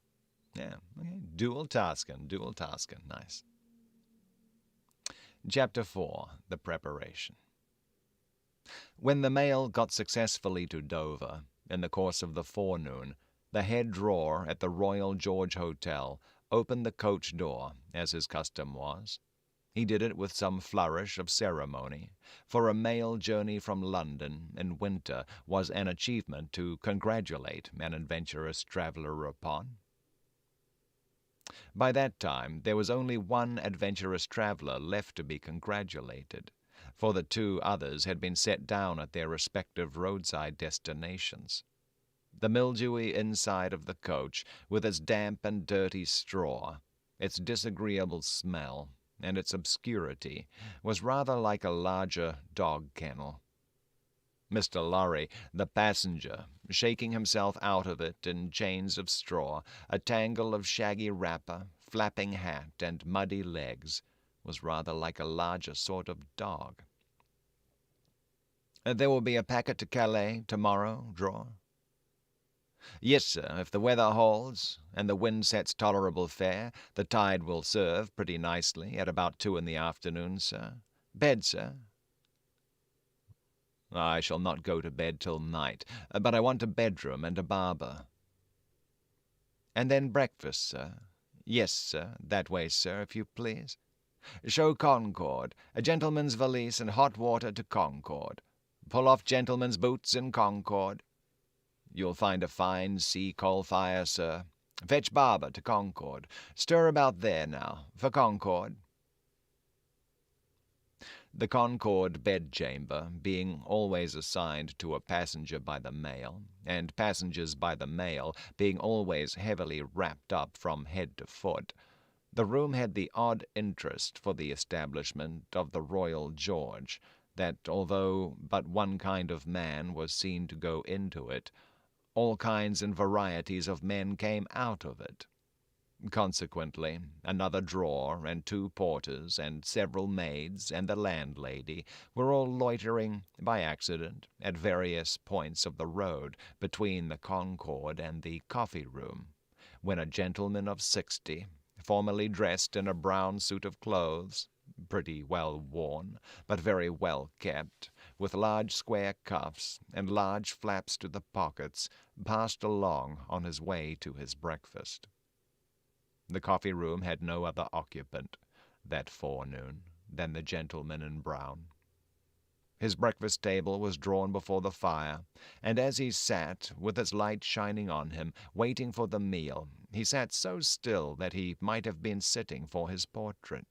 Yeah. Okay. Dual tasking. Nice. Chapter 4, The Preparation. When the mail got successfully to Dover, in the course of the forenoon, the head drawer at the Royal George Hotel opened the coach door, as his custom was. He did it with some flourish of ceremony, for a mail journey from London in winter was an achievement to congratulate an adventurous traveller upon. By that time there was only one adventurous traveller left to be congratulated, for the two others had been set down at their respective roadside destinations. The mildewy inside of the coach, with its damp and dirty straw, its disagreeable smell, and its obscurity, was rather like a larger dog kennel. Mr. Lorry, the passenger, shaking himself out of it in chains of straw, a tangle of shaggy wrapper, flapping hat, and muddy legs, was rather like a larger sort of dog. There will be a packet to Calais tomorrow, Drawer? Yes, sir, if the weather holds, and the wind sets tolerable fair, the tide will serve pretty nicely at about 2 in the afternoon, sir. Bed, sir? I shall not go to bed till night, but I want a bedroom and a barber. And then breakfast, sir? Yes, sir, that way, sir, if you please. Show Concord, a gentleman's valise and hot water to Concord. Pull off gentlemen's boots in Concord. You'll find a fine sea-coal fire, sir. Fetch barber to Concord. Stir about there now, for Concord. The Concord bedchamber, being always assigned to a passenger by the mail, and passengers by the mail being always heavily wrapped up from head to foot, the room had the odd interest for the establishment of the Royal George that although but one kind of man was seen to go into it, all kinds and varieties of men came out of it. Consequently, another drawer and 2 porters and several maids and the landlady were all loitering by accident at various points of the road between the Concord and the coffee-room, when a gentleman of 60, formally dressed in a brown suit of clothes, pretty well worn, but very well kept, with large square cuffs and large flaps to the pockets, passed along on his way to his breakfast. The coffee-room had no other occupant that forenoon than the gentleman in brown. His breakfast table was drawn before the fire, and as he sat, with its light shining on him, waiting for the meal, he sat so still that he might have been sitting for his portrait.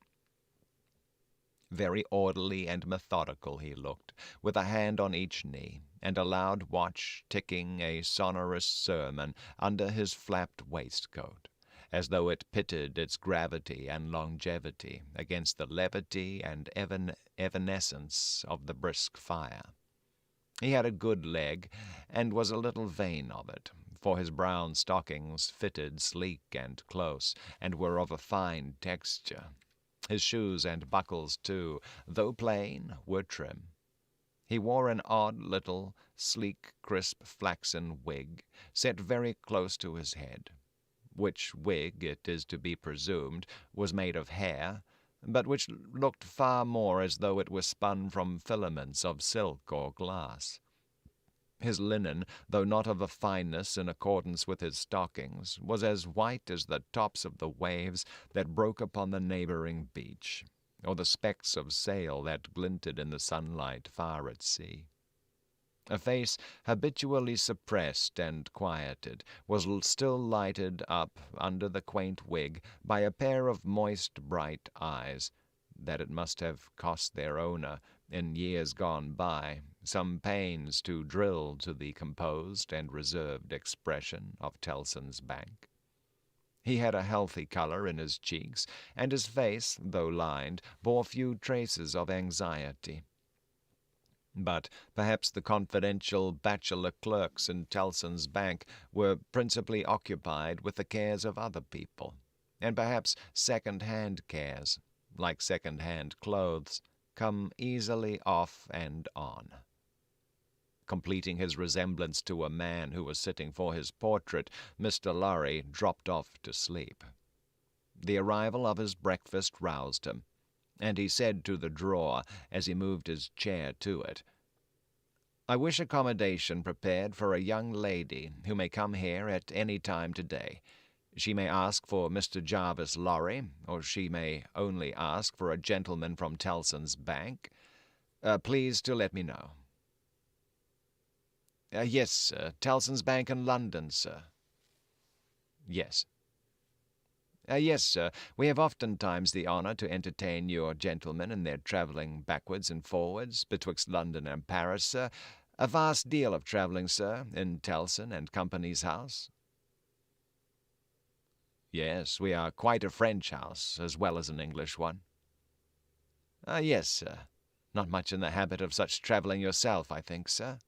Very orderly and methodical he looked, with a hand on each knee, and a loud watch ticking a sonorous sermon under his flapped waistcoat, as though it pitted its gravity and longevity against the levity and evanescence of the brisk fire. He had a good leg, and was a little vain of it, for his brown stockings fitted sleek and close, and were of a fine texture. His shoes and buckles, too, though plain, were trim. He wore an odd little, sleek, crisp flaxen wig, set very close to his head, which wig, it is to be presumed, was made of hair, but which looked far more as though it were spun from filaments of silk or glass. His linen, though not of a fineness in accordance with his stockings, was as white as the tops of the waves that broke upon the neighboring beach, or the specks of sail that glinted in the sunlight far at sea. A face habitually suppressed and quieted was still lighted up under the quaint wig by a pair of moist, bright eyes, that it must have cost their owner, in years gone by, some pains to drill to the composed and reserved expression of Tellson's Bank. He had a healthy color in his cheeks, and his face, though lined, bore few traces of anxiety. But perhaps the confidential bachelor clerks in Tellson's Bank were principally occupied with the cares of other people, and perhaps second-hand cares, like second-hand clothes, come easily off and on. Completing his resemblance to a man who was sitting for his portrait, Mr. Lorry dropped off to sleep. The arrival of his breakfast roused him, and he said to the drawer, as he moved his chair to it, "I wish accommodation prepared for a young lady who may come here at any time today. She may ask for Mr. Jarvis Lorry, or she may only ask for a gentleman from Tellson's Bank. Please to let me know." "Yes, sir. Tellson's Bank in London, sir." "Yes." "Yes, sir. We have oftentimes the honour to entertain your gentlemen in their travelling backwards and forwards betwixt London and Paris, sir. A vast deal of travelling, sir, in Tellson and Company's house." "Yes, we are quite a French house, as well as an English one." "Yes, sir. Not much in the habit of such travelling yourself, I think, sir."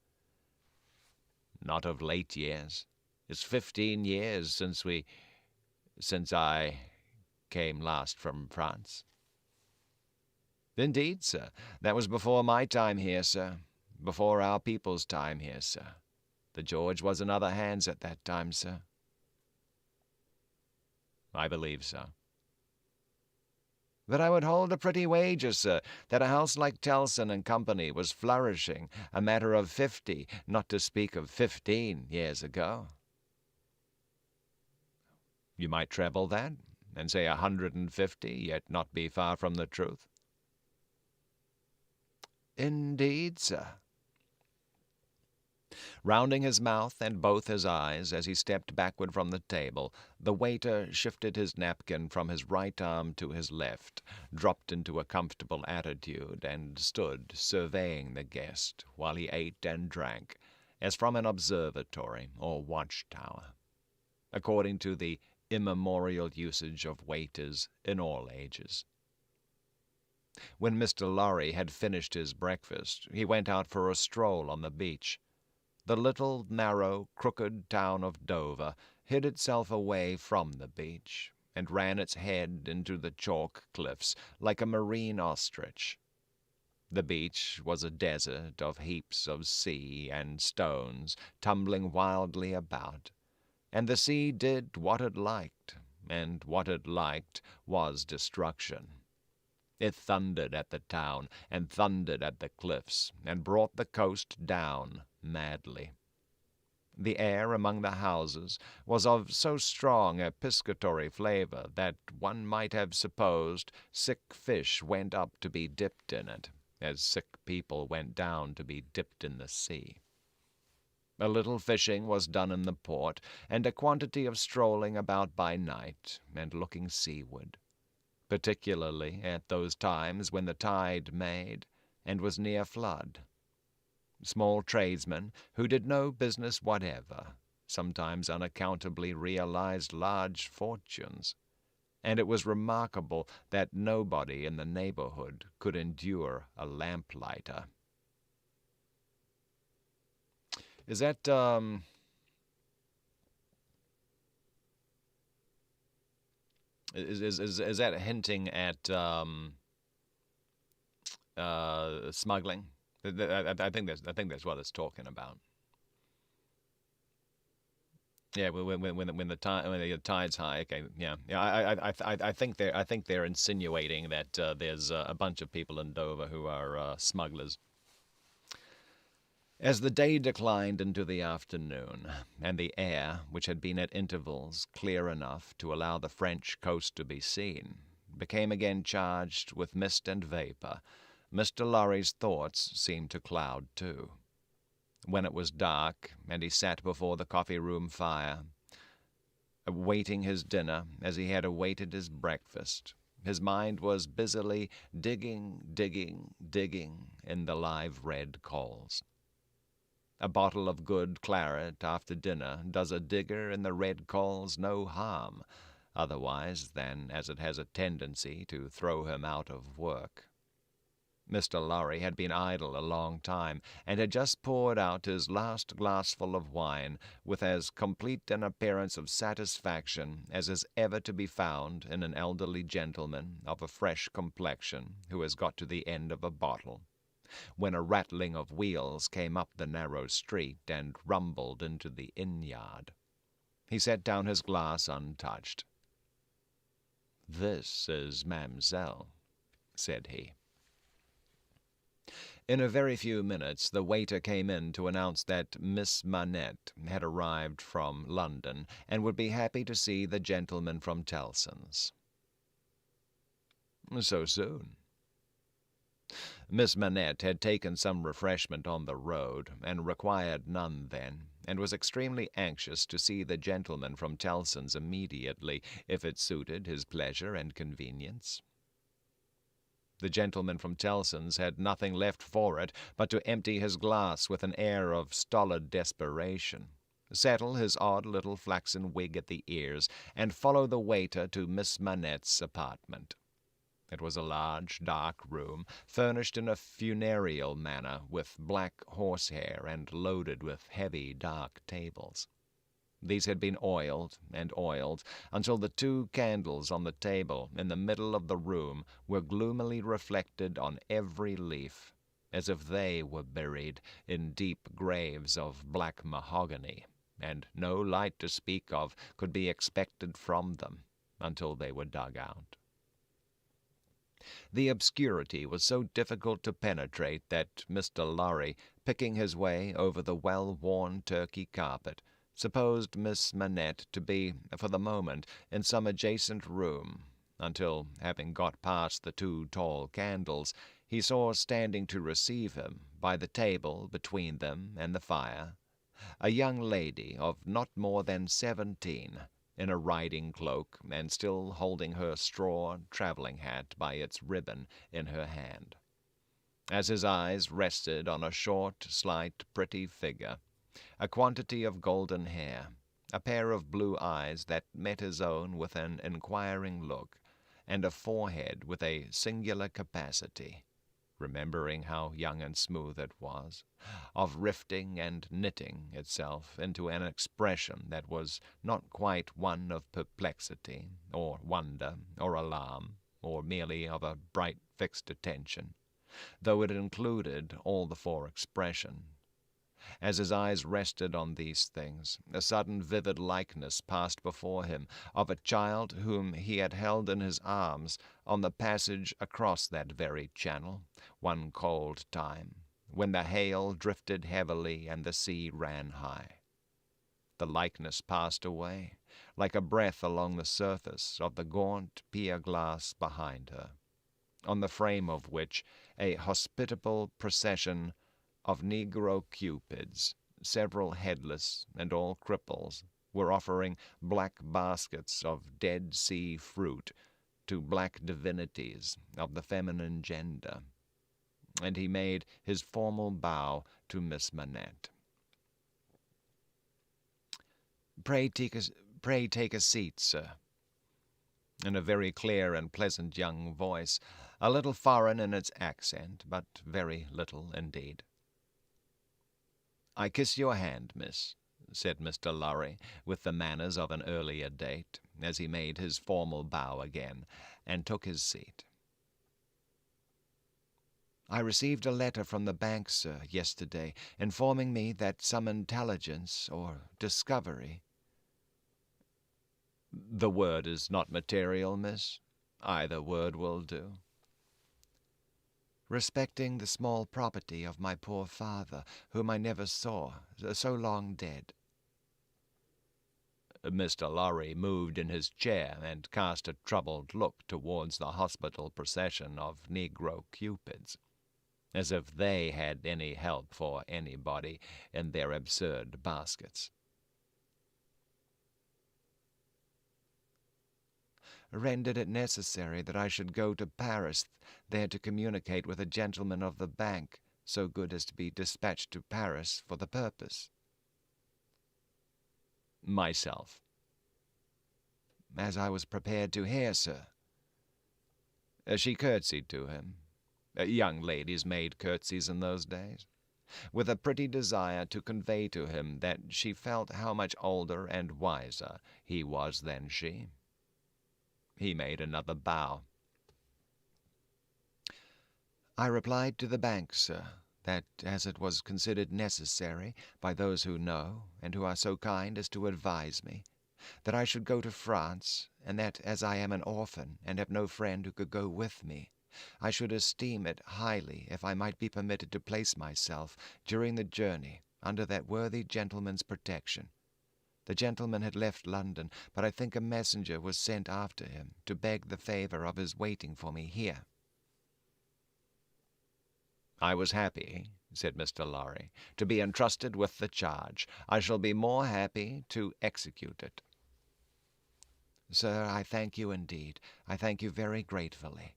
"Not of late years. It's 15 years since I came last from France." "Indeed, sir. That was before my time here, sir. Before our people's time here, sir. The George was in other hands at that time, sir." "I believe so." "But I would hold a pretty wager, sir, that a house like Tellson and Company was flourishing a matter of 50, not to speak of 15, years ago." "You might treble that, and say 150, yet not be far from the truth." "Indeed, sir." Rounding his mouth and both his eyes as he stepped backward from the table, the waiter shifted his napkin from his right arm to his left, dropped into a comfortable attitude, and stood surveying the guest while he ate and drank, as from an observatory or watchtower, according to the immemorial usage of waiters in all ages. When Mr. Lorry had finished his breakfast, he went out for a stroll on the beach. The little, narrow, crooked town of Dover hid itself away from the beach, and ran its head into the chalk cliffs like a marine ostrich. The beach was a desert of heaps of sea and stones tumbling wildly about, and the sea did what it liked, and what it liked was destruction. It thundered at the town, and thundered at the cliffs, and brought the coast down madly. The air among the houses was of so strong a piscatory flavor that one might have supposed sick fish went up to be dipped in it, as sick people went down to be dipped in the sea. A little fishing was done in the port, and a quantity of strolling about by night, and looking seaward, particularly at those times when the tide made, and was near flood. Small tradesmen, who did no business whatever, sometimes unaccountably realized large fortunes, and it was remarkable that nobody in the neighborhood could endure a lamplighter. Is that, is that hinting at smuggling? I think that's what it's talking about. Yeah, when the tide's high. Okay, yeah. I think they're insinuating that there's a bunch of people in Dover who are smugglers. As the day declined into the afternoon, and the air, which had been at intervals clear enough to allow the French coast to be seen, became again charged with mist and vapor, Mr. Lorry's thoughts seemed to cloud too. When it was dark, and he sat before the coffee-room fire, awaiting his dinner as he had awaited his breakfast, his mind was busily digging in the live red coals. A bottle of good claret after dinner does a digger in the red coals no harm, otherwise than as it has a tendency to throw him out of work. Mr. Lorry had been idle a long time, and had just poured out his last glassful of wine with as complete an appearance of satisfaction as is ever to be found in an elderly gentleman of a fresh complexion who has got to the end of a bottle, when a rattling of wheels came up the narrow street and rumbled into the inn-yard. He set down his glass untouched. "This is Mamselle," said he. In a very few minutes the waiter came in to announce that Miss Manette had arrived from London, and would be happy to see the gentleman from Tellson's. So soon? Miss Manette had taken some refreshment on the road, and required none then, and was extremely anxious to see the gentleman from Tellson's immediately, if it suited his pleasure and convenience. The gentleman from Tellson's had nothing left for it but to empty his glass with an air of stolid desperation, settle his odd little flaxen wig at the ears, and follow the waiter to Miss Manette's apartment. It was a large, dark room, furnished in a funereal manner, with black horsehair and loaded with heavy, dark tables. These had been oiled and oiled until the 2 candles on the table in the middle of the room were gloomily reflected on every leaf, as if they were buried in deep graves of black mahogany, and no light to speak of could be expected from them until they were dug out. The obscurity was so difficult to penetrate that Mr. Lorry, picking his way over the well-worn Turkey carpet, supposed Miss Manette to be, for the moment, in some adjacent room, until, having got past the 2 tall candles, he saw standing to receive him, by the table between them and the fire, a young lady of not more than 17, in a riding cloak, and still holding her straw travelling hat by its ribbon in her hand. As his eyes rested on a short, slight, pretty figure, a quantity of golden hair, a pair of blue eyes that met his own with an inquiring look, and a forehead with a singular capacity, remembering how young and smooth it was, of rifting and knitting itself into an expression that was not quite one of perplexity, or wonder, or alarm, or merely of a bright fixed attention, though it included all the four expressions. As his eyes rested on these things, a sudden vivid likeness passed before him of a child whom he had held in his arms on the passage across that very channel, one cold time, when the hail drifted heavily and the sea ran high. The likeness passed away, like a breath along the surface of the gaunt pier glass behind her, on the frame of which a hospitable procession of Negro cupids, several headless and all cripples, were offering black baskets of Dead Sea fruit to black divinities of the feminine gender, and he made his formal bow to Miss Manette. Pray take a seat, sir," in a very clear and pleasant young voice, a little foreign in its accent, but very little indeed. "I kiss your hand, miss," said Mr. Lorry, with the manners of an earlier date, as he made his formal bow again, and took his seat. "I received a letter from the bank, sir, yesterday, informing me that some intelligence or discovery—" "The word is not material, miss. Either word will do." "Respecting the small property of my poor father, whom I never saw, so long dead." Mr. Lorry moved in his chair and cast a troubled look towards the hospital procession of Negro cupids, as if they had any help for anybody in their absurd baskets. "Rendered it necessary that I should go to Paris, there to communicate with a gentleman of the bank, so good as to be dispatched to Paris for the purpose." "Myself." "As I was prepared to hear, sir." She curtsied to him. Young ladies made curtsies in those days, with a pretty desire to convey to him that she felt how much older and wiser he was than she. He made another bow. "I replied to the bank, sir, that as it was considered necessary by those who know, and who are so kind as to advise me, that I should go to France, and that as I am an orphan and have no friend who could go with me, I should esteem it highly if I might be permitted to place myself during the journey under that worthy gentleman's protection. The gentleman had left London, but I think a messenger was sent after him to beg the favor of his waiting for me here." "I was happy," said Mr. Lorry, "to be entrusted with the charge. I shall be more happy to execute it." "Sir, I thank you indeed. I thank you very gratefully.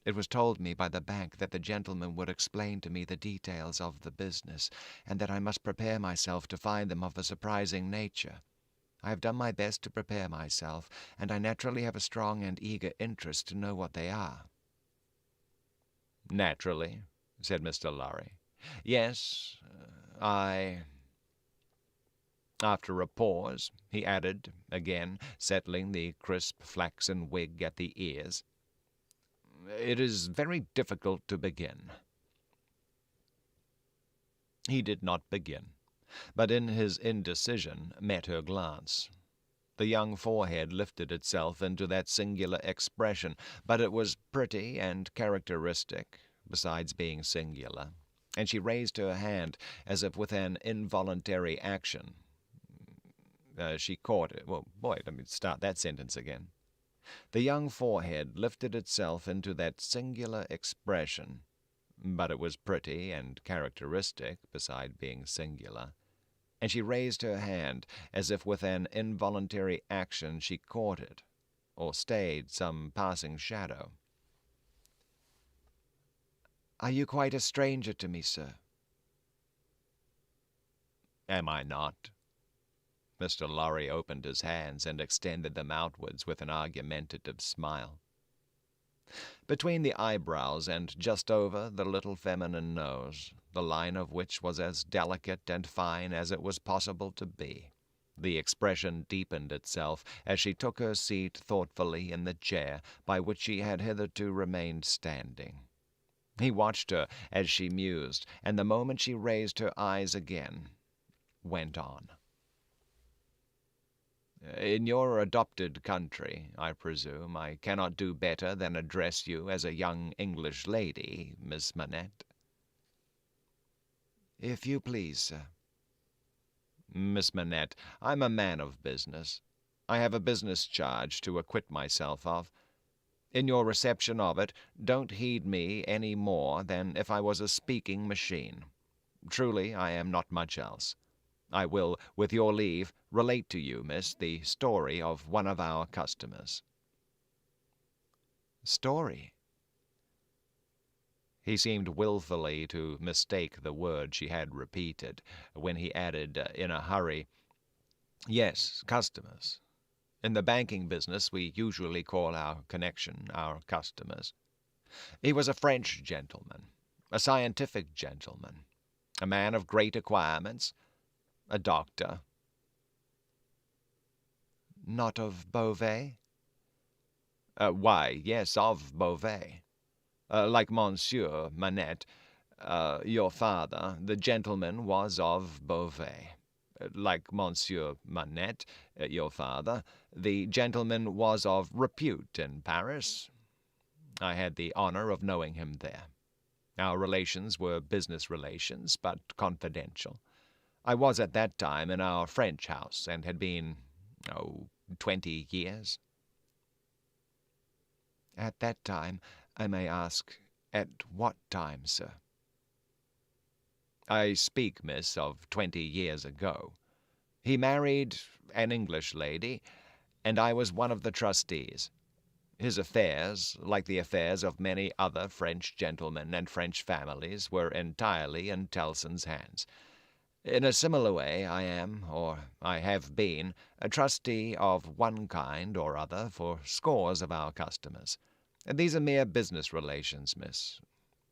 It was told me by the bank that the gentleman would explain to me the details of the business, and that I must prepare myself to find them of a surprising nature. I have done my best to prepare myself, and I naturally have a strong and eager interest to know what they are." "Naturally," said Mr. Lorry. "Yes, After a pause, he added, again settling the crisp flaxen wig at the ears, "It is very difficult to begin." He did not begin, but in his indecision met her glance. The young forehead lifted itself into that singular expression, but it was pretty and characteristic, besides being singular, and she raised her hand as if with an involuntary action. She caught it. Well, boy, let me start that sentence again. The young forehead lifted itself into that singular expression, but it was pretty and characteristic, beside being singular, and she raised her hand as if with an involuntary action she caught it, or stayed some passing shadow. "Are you quite a stranger to me, sir?" "Am I not?" Mr. Lorry opened his hands and extended them outwards with an argumentative smile. Between the eyebrows and just over the little feminine nose, the line of which was as delicate and fine as it was possible to be, the expression deepened itself as she took her seat thoughtfully in the chair by which she had hitherto remained standing. He watched her as she mused, and the moment she raised her eyes again, went on. "In your adopted country, I presume, I cannot do better than address you as a young English lady, Miss Manette?" "If you please, sir." "Miss Manette, I'm a man of business. I have a business charge to acquit myself of. In your reception of it, don't heed me any more than if I was a speaking machine. Truly, I am not much else. I will, with your leave, relate to you, miss, the story of one of our customers." "Story?" He seemed wilfully to mistake the word she had repeated, when he added, in a hurry, "Yes, customers. In the banking business we usually call our connection our customers. He was a French gentleman, a scientific gentleman, a man of great acquirements, a doctor." "Not of Beauvais?" "Why, yes, of Beauvais. Like Monsieur Manette, your father, the gentleman was of Beauvais. Like Monsieur Manette, your father, the gentleman was of repute in Paris. I had the honor of knowing him there. Our relations were business relations, but confidential. I was at that time in our French house, and had been, 20 years." "At that time, I may ask, at what time, sir?" "I speak, miss, of 20 years ago. He married an English lady, and I was one of the trustees. His affairs, like the affairs of many other French gentlemen and French families, were entirely in Tellson's hands. In a similar way I am, or I have been, a trustee of one kind or other for scores of our customers. These are mere business relations, miss.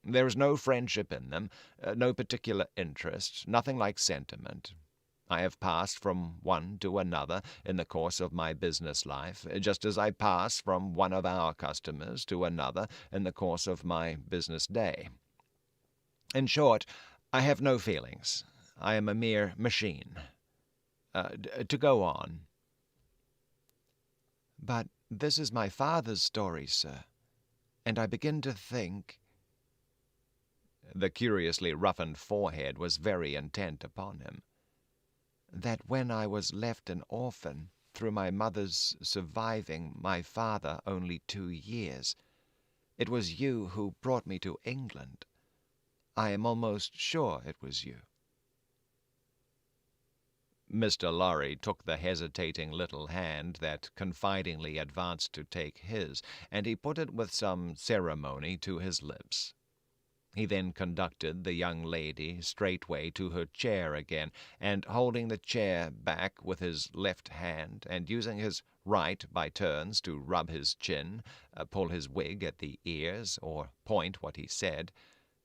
There is no friendship in them, no particular interest, nothing like sentiment. I have passed from one to another in the course of my business life, just as I pass from one of our customers to another in the course of my business day. In short, I have no feelings. I am a mere machine. To go on." "But this is my father's story, sir, and I begin to think—" The curiously roughened forehead was very intent upon him. "That when I was left an orphan, through my mother's surviving my father only 2 years, it was you who brought me to England. I am almost sure it was you." Mr. Lorry took the hesitating little hand that confidingly advanced to take his, and he put it with some ceremony to his lips. He then conducted the young lady straightway to her chair again, and holding the chair back with his left hand, and using his right by turns to rub his chin, pull his wig at the ears, or point what he said,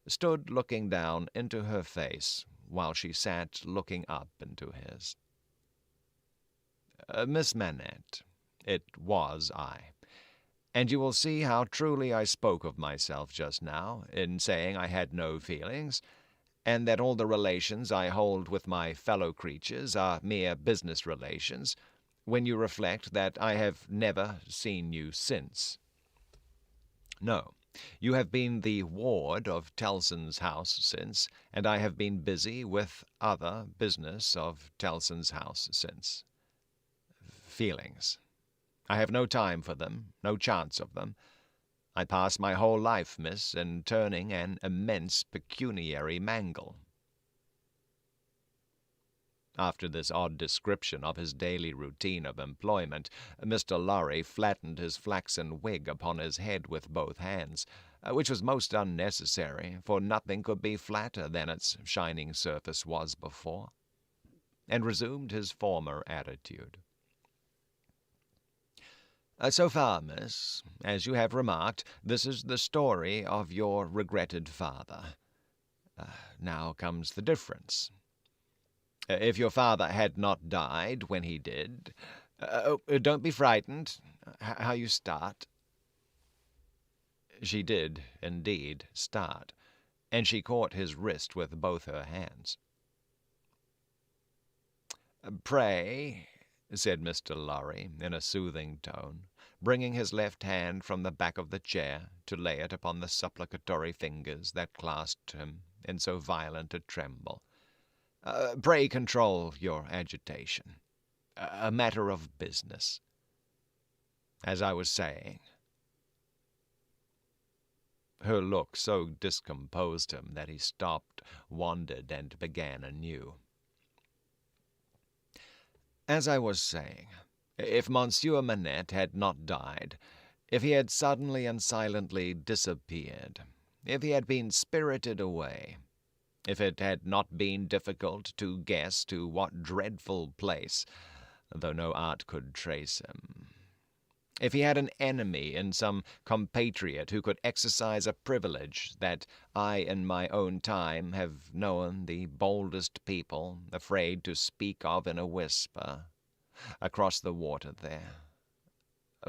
stood looking down into her face, while she sat looking up into his. "Miss Manette, it was I. And you will see how truly I spoke of myself just now, in saying I had no feelings, and that all the relations I hold with my fellow creatures are mere business relations, when you reflect that I have never seen you since. No, you have been the ward of Tellson's house since, and I have been busy with other business of Tellson's house since. Feelings. I have no time for them, no chance of them. I pass my whole life, miss, in turning an immense pecuniary mangle." After this odd description of his daily routine of employment, Mr. Lorry flattened his flaxen wig upon his head with both hands, which was most unnecessary, for nothing could be flatter than its shining surface was before. and resumed his former attitude. So far, miss, as you have remarked, this is the story of your regretted father. Now comes the difference. If your father had not died when he did— don't be frightened. How you start. She did, indeed, start, and she caught his wrist with both her hands. "Pray," said Mr. Lorry, in a soothing tone, bringing his left hand from the back of the chair to lay it upon the supplicatory fingers that clasped him in so violent a tremble, "pray control your agitation. A matter of business. As I was saying—" Her look so discomposed him that he stopped, wondered, and began anew. "As I was saying, if Monsieur Manette had not died, if he had suddenly and silently disappeared, if he had been spirited away, if it had not been difficult to guess to what dreadful place, though no art could trace him, if he had an enemy in some compatriot who could exercise a privilege that I in my own time have known the boldest people afraid to speak of in a whisper, across the water there.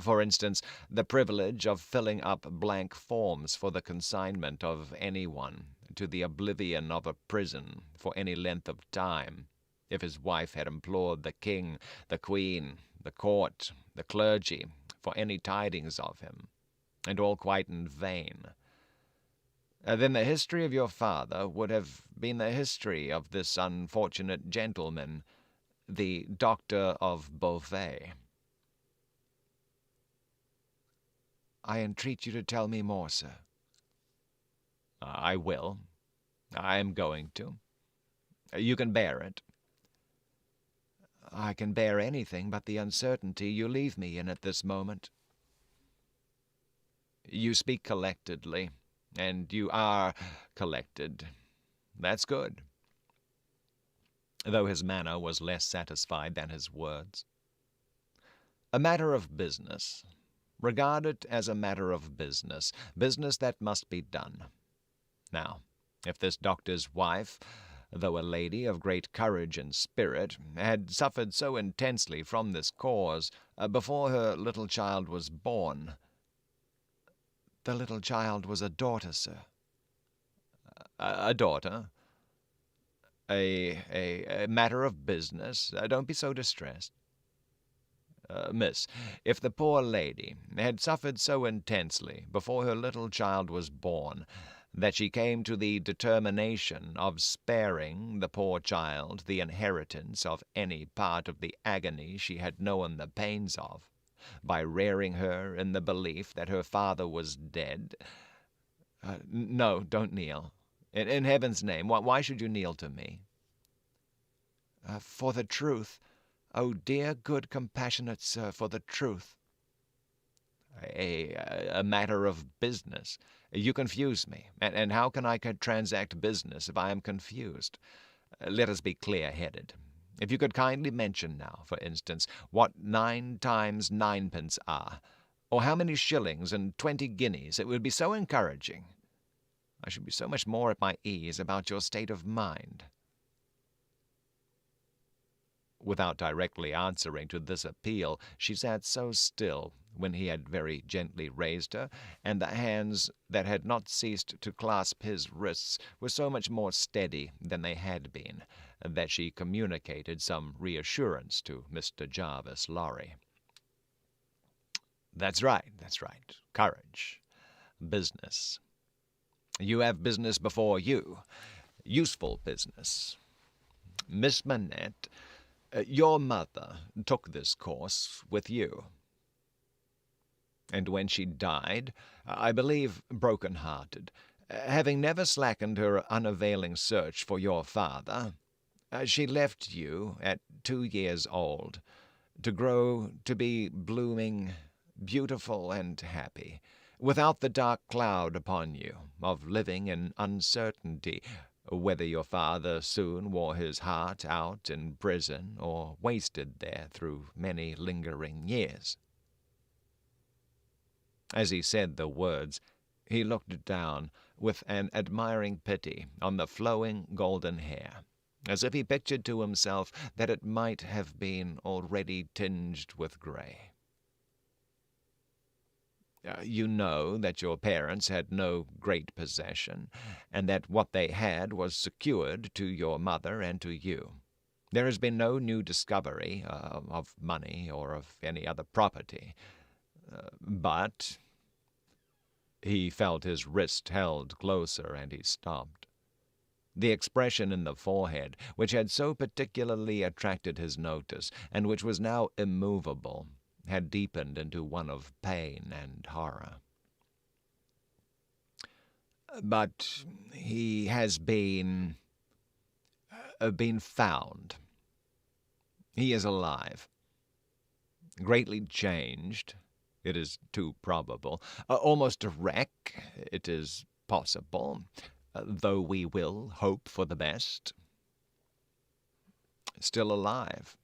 For instance, the privilege of filling up blank forms for the consignment of anyone to the oblivion of a prison for any length of time, if his wife had implored the king, the queen, the court, the clergy, for any tidings of him, and all quite in vain. Then the history of your father would have been the history of this unfortunate gentleman, the Doctor of Beauvais." "I entreat you to tell me more, sir." "I will. I am going to. You can bear it." "I can bear anything but the uncertainty you leave me in at this moment." "You speak collectedly, and you are collected. That's good." Though his manner was less satisfied than his words. "A matter of business. Regard it as a matter of business, business that must be done. Now, if this doctor's wife, though a lady of great courage and spirit, had suffered so intensely from this cause before her little child was born—" "The little child was a daughter, sir." "A daughter? A matter of business. Don't be so distressed. Miss, if the poor lady had suffered so intensely before her little child was born that she came to the determination of sparing the poor child the inheritance of any part of the agony she had known the pains of, by rearing her in the belief that her father was dead— No, don't kneel. In heaven's name, why should you kneel to me?" "For the truth. Oh, dear, good, compassionate sir, for the truth." A matter of business. You confuse me, and how can I transact business if I am confused? Let us be clear-headed. If you could kindly mention now, for instance, what 9 times 9pence are, or how many shillings and 20 guineas, it would be so encouraging. I should be so much more at my ease about your state of mind." Without directly answering to this appeal, she sat so still when he had very gently raised her, and the hands that had not ceased to clasp his wrists were so much more steady than they had been, that she communicated some reassurance to Mr. Jarvis Lorry. That's right. Courage. Business. You have business before you. Useful business. Miss Manette, your mother took this course with you. And when she died, I believe broken-hearted, having never slackened her unavailing search for your father, she left you at 2 years old, to grow to be blooming, beautiful, and happy, without the dark cloud upon you of living in uncertainty, whether your father soon wore his heart out in prison or wasted there through many lingering years." As he said the words, he looked down with an admiring pity on the flowing golden hair, as if he pictured to himself that it might have been already tinged with grey. "You know that your parents had no great possession, and that what they had was secured to your mother and to you. There has been no new discovery of money or of any other property. But—" He felt his wrist held closer, and he stopped. The expression in the forehead, which had so particularly attracted his notice, and which was now immovable, had deepened into one of pain and horror. "But he has been found. He is alive. Greatly changed, it is too probable. Almost a wreck, it is possible, though we will hope for the best. Still alive.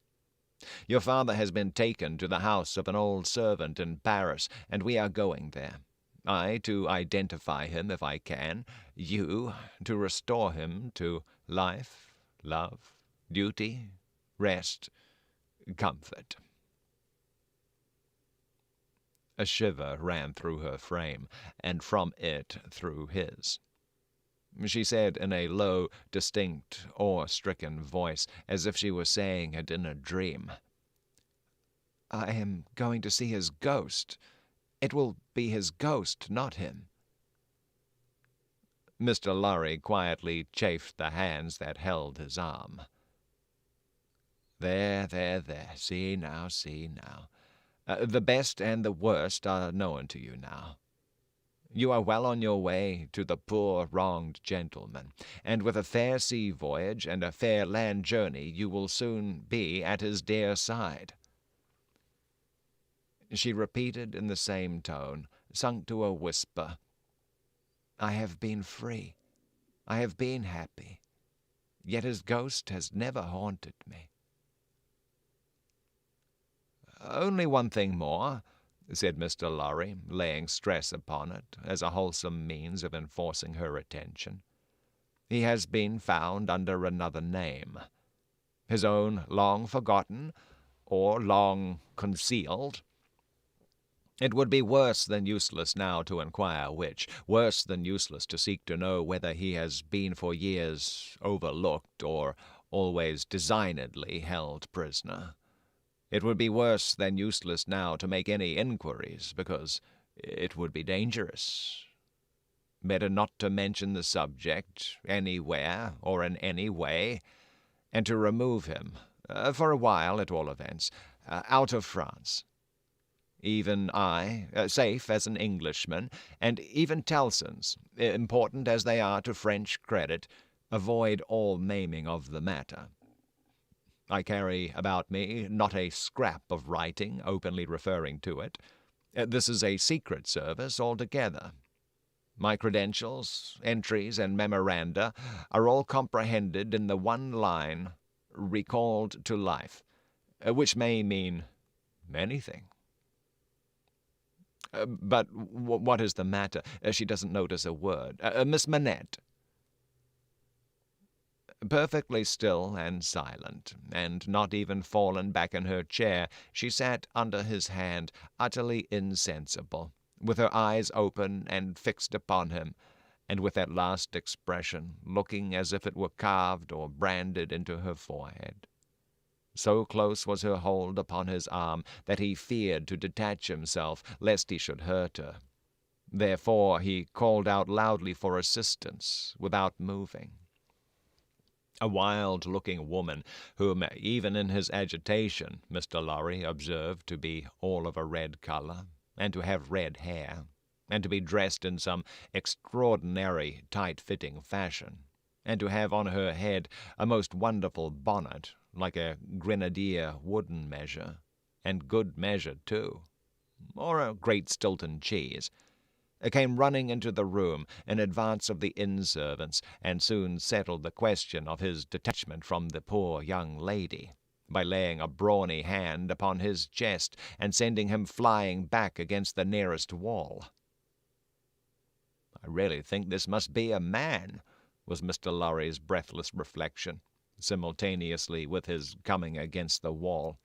Your father has been taken to the house of an old servant in Paris, and we are going there. I to identify him if I can, you to restore him to life, love, duty, rest, comfort." A shiver ran through her frame, and from it through his. She said in a low, distinct, awe-stricken voice, as if she were saying it in a dream, "I am going to see his ghost. It will be his ghost, not him." Mr. Lorry quietly chafed the hands that held his arm. There, see now. The best and the worst are known to you now. You are well on your way to the poor wronged gentleman, and with a fair sea voyage and a fair land journey you will soon be at his dear side." She repeated in the same tone, sunk to a whisper, "I have been free. I have been happy. Yet his ghost has never haunted me." "Only one thing more," said Mr. Lorry, laying stress upon it as a wholesome means of enforcing her attention. "He has been found under another name. His own long forgotten, or long concealed. It would be worse than useless now to inquire which, worse than useless to seek to know whether he has been for years overlooked or always designedly held prisoner. It would be worse than useless now to make any inquiries, because it would be dangerous. Better not to mention the subject anywhere or in any way, and to remove him, for a while at all events, out of France. Even I, safe as an Englishman, and even Tellson's, important as they are to French credit, avoid all maiming of the matter. I carry about me not a scrap of writing openly referring to it. This is a secret service altogether. My credentials, entries, and memoranda are all comprehended in the one line, 'recalled to life,' which may mean anything. But what is the matter? She doesn't notice a word. Miss Manette." Perfectly still and silent, and not even fallen back in her chair, she sat under his hand, utterly insensible, with her eyes open and fixed upon him, and with that last expression looking as if it were carved or branded into her forehead. So close was her hold upon his arm that he feared to detach himself, lest he should hurt her. Therefore he called out loudly for assistance, without moving. A wild-looking woman, whom even in his agitation Mr. Lorry observed to be all of a red color, and to have red hair, and to be dressed in some extraordinary tight-fitting fashion, and to have on her head a most wonderful bonnet, like a grenadier wooden measure, and good measure too, or a great Stilton cheese. came running into the room in advance of the inn servants, and soon settled the question of his detachment from the poor young lady, by laying a brawny hand upon his chest and sending him flying back against the nearest wall. "I really think this must be a man," was Mr. Lorry's breathless reflection, simultaneously with his coming against the wall.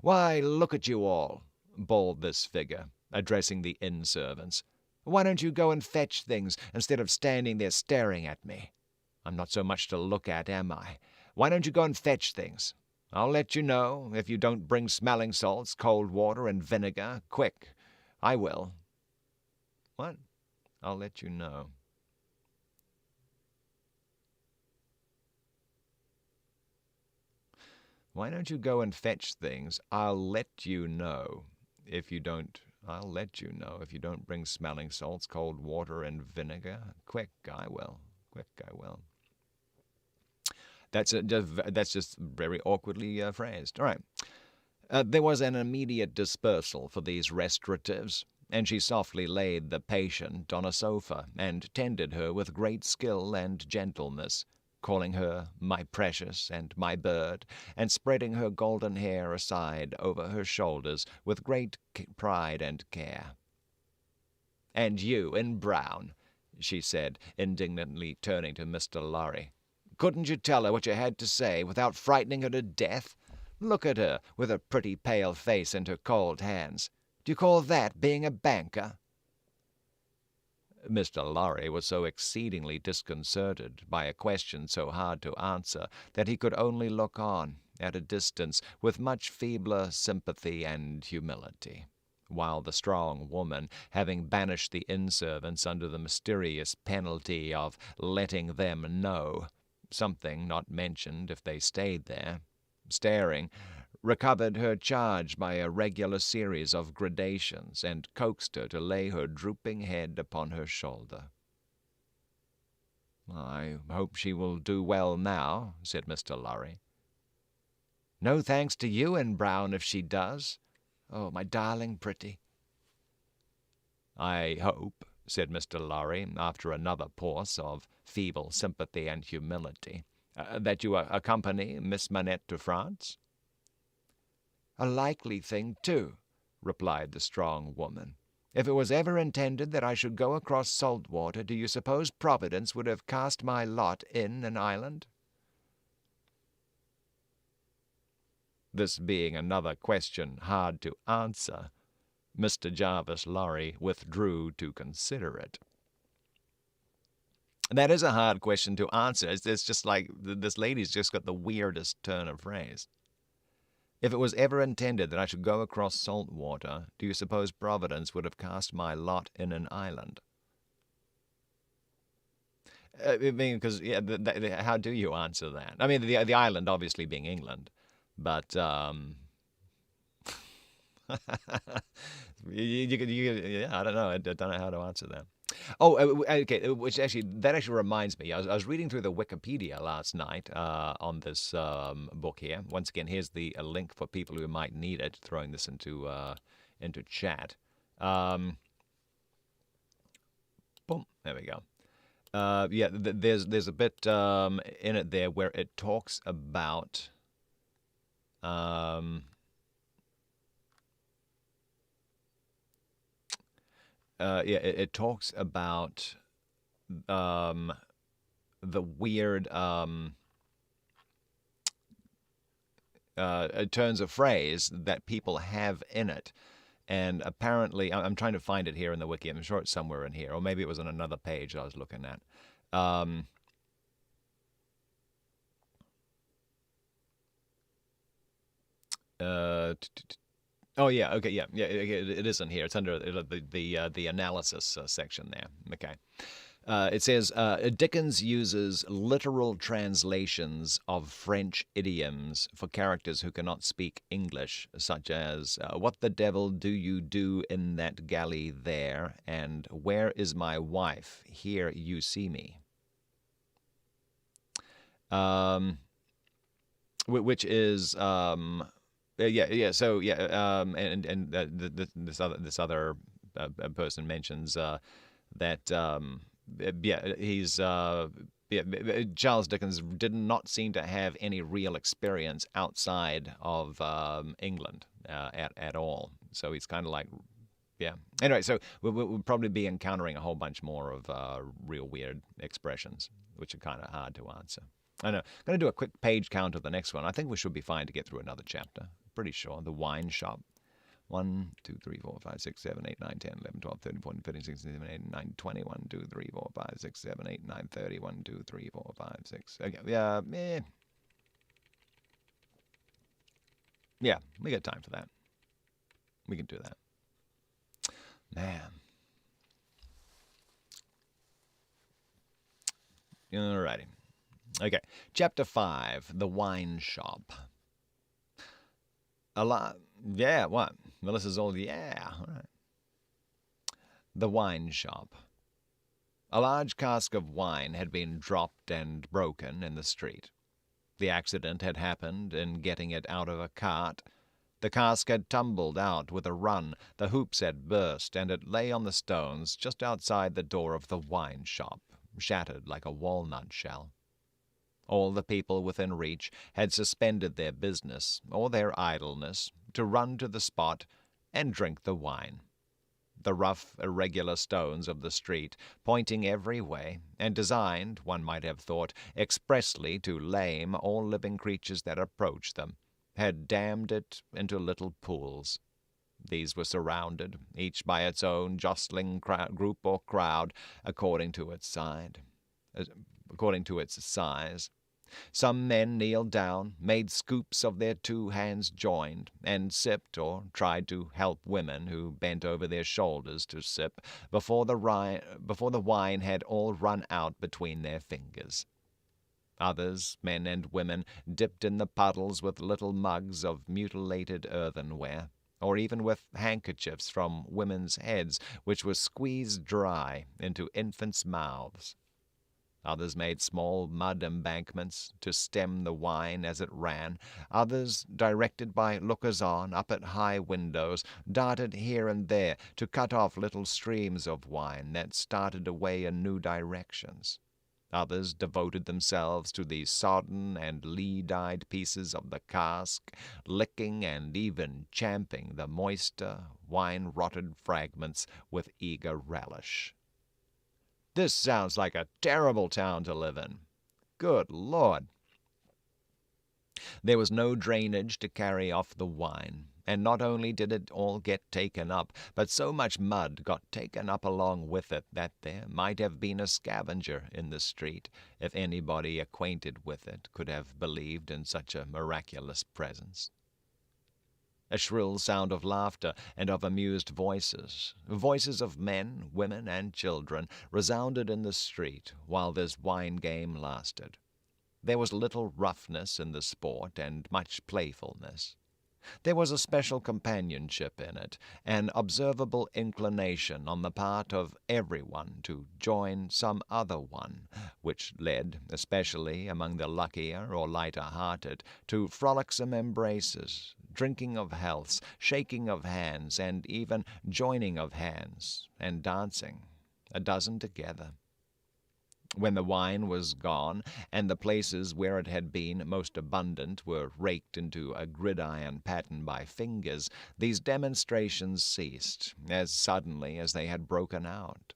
"Why, look at you all," bawled this figure, addressing the inn servants. "Why don't you go and fetch things, instead of standing there staring at me? I'm not so much to look at, am I? Why don't you go and fetch things? I'll let you know, if you don't bring smelling salts, cold water, and vinegar. Quick, I will." "What?" "I'll let you know." "Why don't you go and fetch things? I'll let you know. If you don't, I'll let you know. If you don't bring smelling salts, cold water, and vinegar. Quick, I will. Quick, I will." That's just very awkwardly phrased. All right. There was an immediate dispersal for these restoratives, and she softly laid the patient on a sofa, and tended her with great skill and gentleness, calling her "my precious" and "my bird," and spreading her golden hair aside over her shoulders with great pride and care. "And you in brown," she said, indignantly turning to Mr. Lorry. "Couldn't you tell her what you had to say without frightening her to death? Look at her, with her pretty pale face and her cold hands. Do you call that being a banker?" Mr. Lorry was so exceedingly disconcerted by a question so hard to answer that he could only look on, at a distance, with much feebler sympathy and humility, while the strong woman, having banished the inn servants under the mysterious penalty of letting them know, something not mentioned if they stayed there, staring, recovered her charge by a regular series of gradations, and coaxed her to lay her drooping head upon her shoulder. "I hope she will do well now," said Mr. Lorry. "No thanks to you in brown if she does. Oh, my darling pretty." "I hope," said Mr. Lorry, after another pause of feeble sympathy and humility, "that you accompany Miss Manette to France?" "A likely thing, too," replied the strong woman. "If it was ever intended that I should go across salt water, do you suppose Providence would have cast my lot in an island?" This being another question hard to answer, Mr. Jarvis Lorry withdrew to consider it. That is a hard question to answer. It's just like this lady's just got the weirdest turn of phrase. "If it was ever intended that I should go across salt water, do you suppose Providence would have cast my lot in an island?" I mean, because how do you answer that? I mean, the island obviously being England, but I don't know. I don't know how to answer that. Oh, okay. That actually reminds me. I was reading through the Wikipedia last night on this book here. Once again, here's the link for people who might need it. Throwing this into chat. Boom. There we go. There's a bit in it there where it talks about. It talks about the weird turns of phrase that people have in it. And apparently, I'm trying to find it here in the wiki. I'm sure it's somewhere in here. Or maybe it was on another page I was looking at. Oh yeah, okay, yeah, it is in here. It's under the analysis section there. Okay, it says Dickens uses literal translations of French idioms for characters who cannot speak English, such as "What the devil do you do in that galley there?" and "Where is my wife? Here you see me." Which is So this other a person mentions that Charles Dickens did not seem to have any real experience outside of England at all. So he's kind of like, yeah. Anyway, so we'll probably be encountering a whole bunch more of real weird expressions, which are kind of hard to answer. I know. I'm going to do a quick page count of the next one. I think we should be fine to get through another chapter. Pretty sure. The wine shop. 1, 2, 3, 4, 5, 6, 7, 8, 9, 10, 11, 12, 13, 14, 15, 16, 17, 18, 19, 20, 1, 2, 3, 4, 5, 6, 7, 8, 9, 30, 1, 2, 3, 4, 5, 6. Okay, yeah, we got time for that. We can do that. Man. Alrighty. Okay, chapter 5, the wine shop. A lot. Yeah, what? Melissa's all, yeah. All right. The wine shop. A large cask of wine had been dropped and broken in the street. The accident had happened in getting it out of a cart. The cask had tumbled out with a run, the hoops had burst, and it lay on the stones just outside the door of the wine shop, shattered like a walnut shell. All the people within reach had suspended their business or their idleness to run to the spot and drink the wine. The rough, irregular stones of the street, pointing every way, and designed, one might have thought, expressly to lame all living creatures that approached them, had dammed it into little pools. These were surrounded, each by its own jostling group or crowd, according to its size. Some men kneeled down, made scoops of their 2 hands joined, and sipped or tried to help women who bent over their shoulders to sip before the wine had all run out between their fingers. Others, men and women, dipped in the puddles with little mugs of mutilated earthenware, or even with handkerchiefs from women's heads which were squeezed dry into infants' mouths. Others made small mud embankments to stem the wine as it ran. Others, directed by lookers-on up at high windows, darted here and there to cut off little streams of wine that started away in new directions. Others devoted themselves to the sodden and lee-dyed pieces of the cask, licking and even champing the moister, wine-rotted fragments with eager relish. This sounds like a terrible town to live in. Good Lord. There was no drainage to carry off the wine, and not only did it all get taken up, but so much mud got taken up along with it that there might have been a scavenger in the street, if anybody acquainted with it could have believed in such a miraculous presence. A shrill sound of laughter and of amused voices of men, women, and children, resounded in the street while this wine game lasted. There was little roughness in the sport and much playfulness. There was a special companionship in it, an observable inclination on the part of everyone to join some other one, which led, especially among the luckier or lighter-hearted, to frolicsome embraces, drinking of healths, shaking of hands, and even joining of hands, and dancing, a dozen together. When the wine was gone, and the places where it had been most abundant were raked into a gridiron pattern by fingers, these demonstrations ceased as suddenly as they had broken out.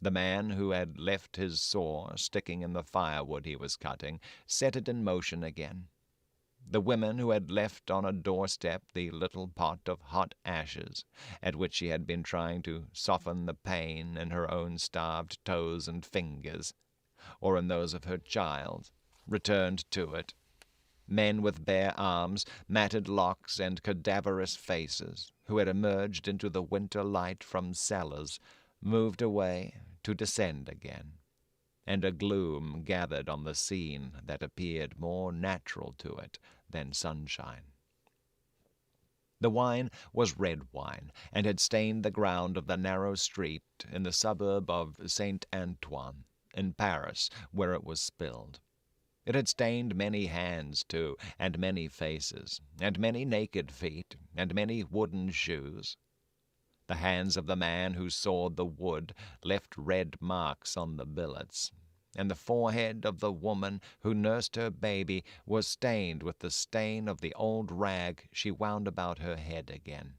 The man who had left his saw sticking in the firewood he was cutting set it in motion again. The women who had left on a doorstep the little pot of hot ashes, at which she had been trying to soften the pain in her own starved toes and fingers, or in those of her child, returned to it. Men with bare arms, matted locks, and cadaverous faces, who had emerged into the winter light from cellars, moved away to descend again, and a gloom gathered on the scene that appeared more natural to it than sunshine. The wine was red wine, and had stained the ground of the narrow street in the suburb of Saint-Antoine, in Paris, where it was spilled. It had stained many hands, too, and many faces, and many naked feet, and many wooden shoes. The hands of the man who sawed the wood left red marks on the billets, and the forehead of the woman who nursed her baby was stained with the stain of the old rag she wound about her head again.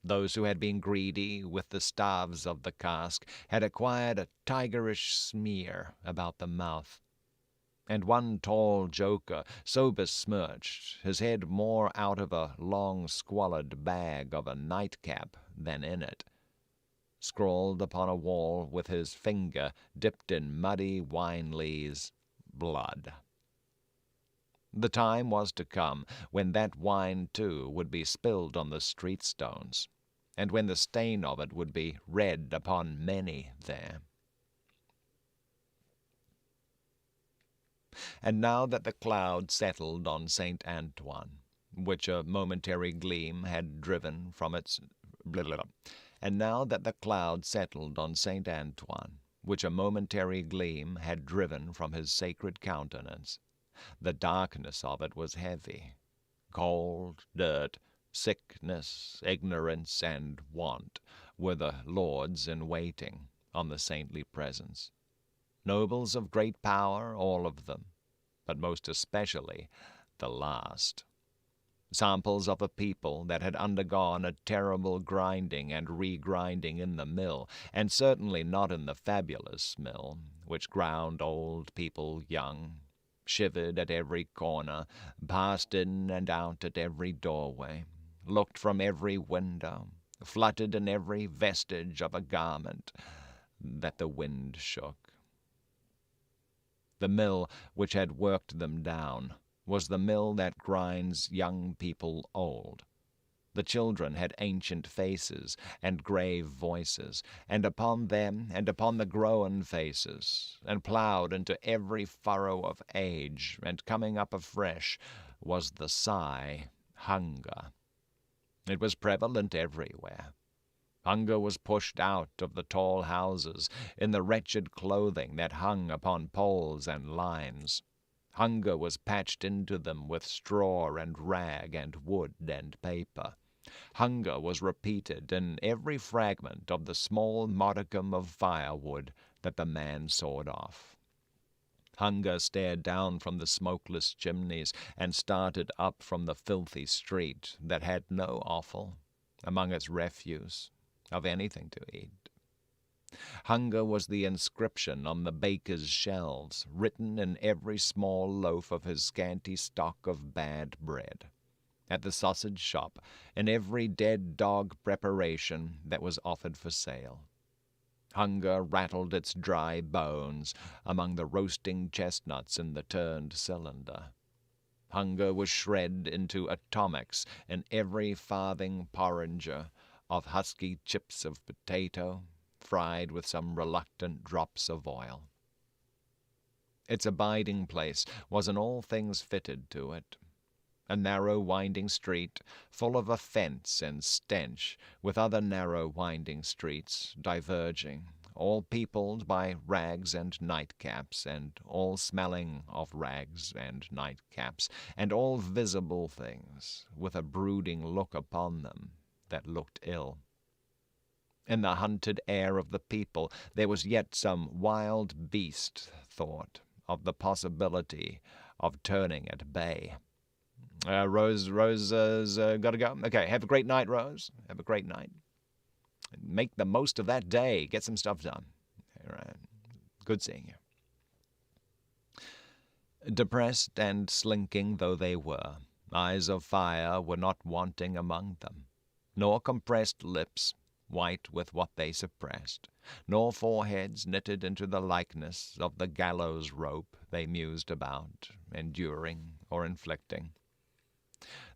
Those who had been greedy with the staves of the cask had acquired a tigerish smear about the mouth, and one tall joker, so besmirched, his head more out of a long squalid bag of a nightcap than in it, scrawled upon a wall with his finger dipped in muddy wine-lees, blood. The time was to come when that wine, too, would be spilled on the street stones, and when the stain of it would be read upon many there. And now that the cloud settled on St. Antoine, which a momentary gleam had driven from its And now that the cloud settled on St. Antoine, which a momentary gleam had driven from his sacred countenance, the darkness of it was heavy. Cold, dirt, sickness, ignorance, and want were the lords in waiting on the saintly presence. Nobles of great power, all of them, but most especially the last. Samples of a people that had undergone a terrible grinding and regrinding in the mill, and certainly not in the fabulous mill, which ground old people young, shivered at every corner, passed in and out at every doorway, looked from every window, fluttered in every vestige of a garment that the wind shook. The mill which had worked them down was the mill that grinds young people old. The children had ancient faces and grave voices, and upon them and upon the grown faces, and ploughed into every furrow of age, and coming up afresh, was the sigh, hunger. It was prevalent everywhere. Hunger was pushed out of the tall houses in the wretched clothing that hung upon poles and lines. Hunger was patched into them with straw and rag and wood and paper. Hunger was repeated in every fragment of the small modicum of firewood that the man sawed off. Hunger stared down from the smokeless chimneys and started up from the filthy street that had no offal, among its refuse, of anything to eat. Hunger was the inscription on the baker's shelves, written in every small loaf of his scanty stock of bad bread, at the sausage shop, in every dead dog preparation that was offered for sale. Hunger rattled its dry bones among the roasting chestnuts in the turned cylinder. Hunger was shred into atomics in every farthing porringer of husky chips of potato, fried with some reluctant drops of oil. Its abiding place was in all things fitted to it, a narrow winding street, full of offence and stench, with other narrow winding streets diverging, all peopled by rags and nightcaps, and all smelling of rags and nightcaps, and all visible things, with a brooding look upon them that looked ill. In the hunted air of the people there was yet some wild beast thought of the possibility of turning at bay. Rose, gotta go. Okay, have a great night, Rose. Have a great night. Make the most of that day. Get some stuff done. All right. Good seeing you. Depressed and slinking though they were, eyes of fire were not wanting among them, nor compressed lips, white with what they suppressed, nor foreheads knitted into the likeness of the gallows rope they mused about, enduring or inflicting.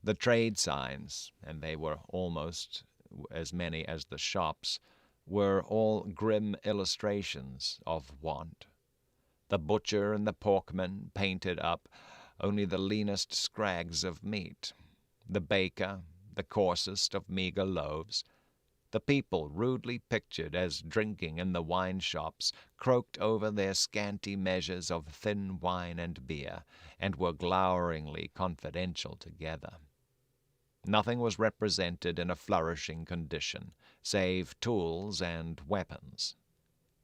The trade signs, and they were almost as many as the shops, were all grim illustrations of want. The butcher and the porkman painted up only the leanest scrags of meat, the baker the coarsest of meagre loaves. The people, rudely pictured as drinking in the wine shops, croaked over their scanty measures of thin wine and beer, and were gloweringly confidential together. Nothing was represented in a flourishing condition, save tools and weapons.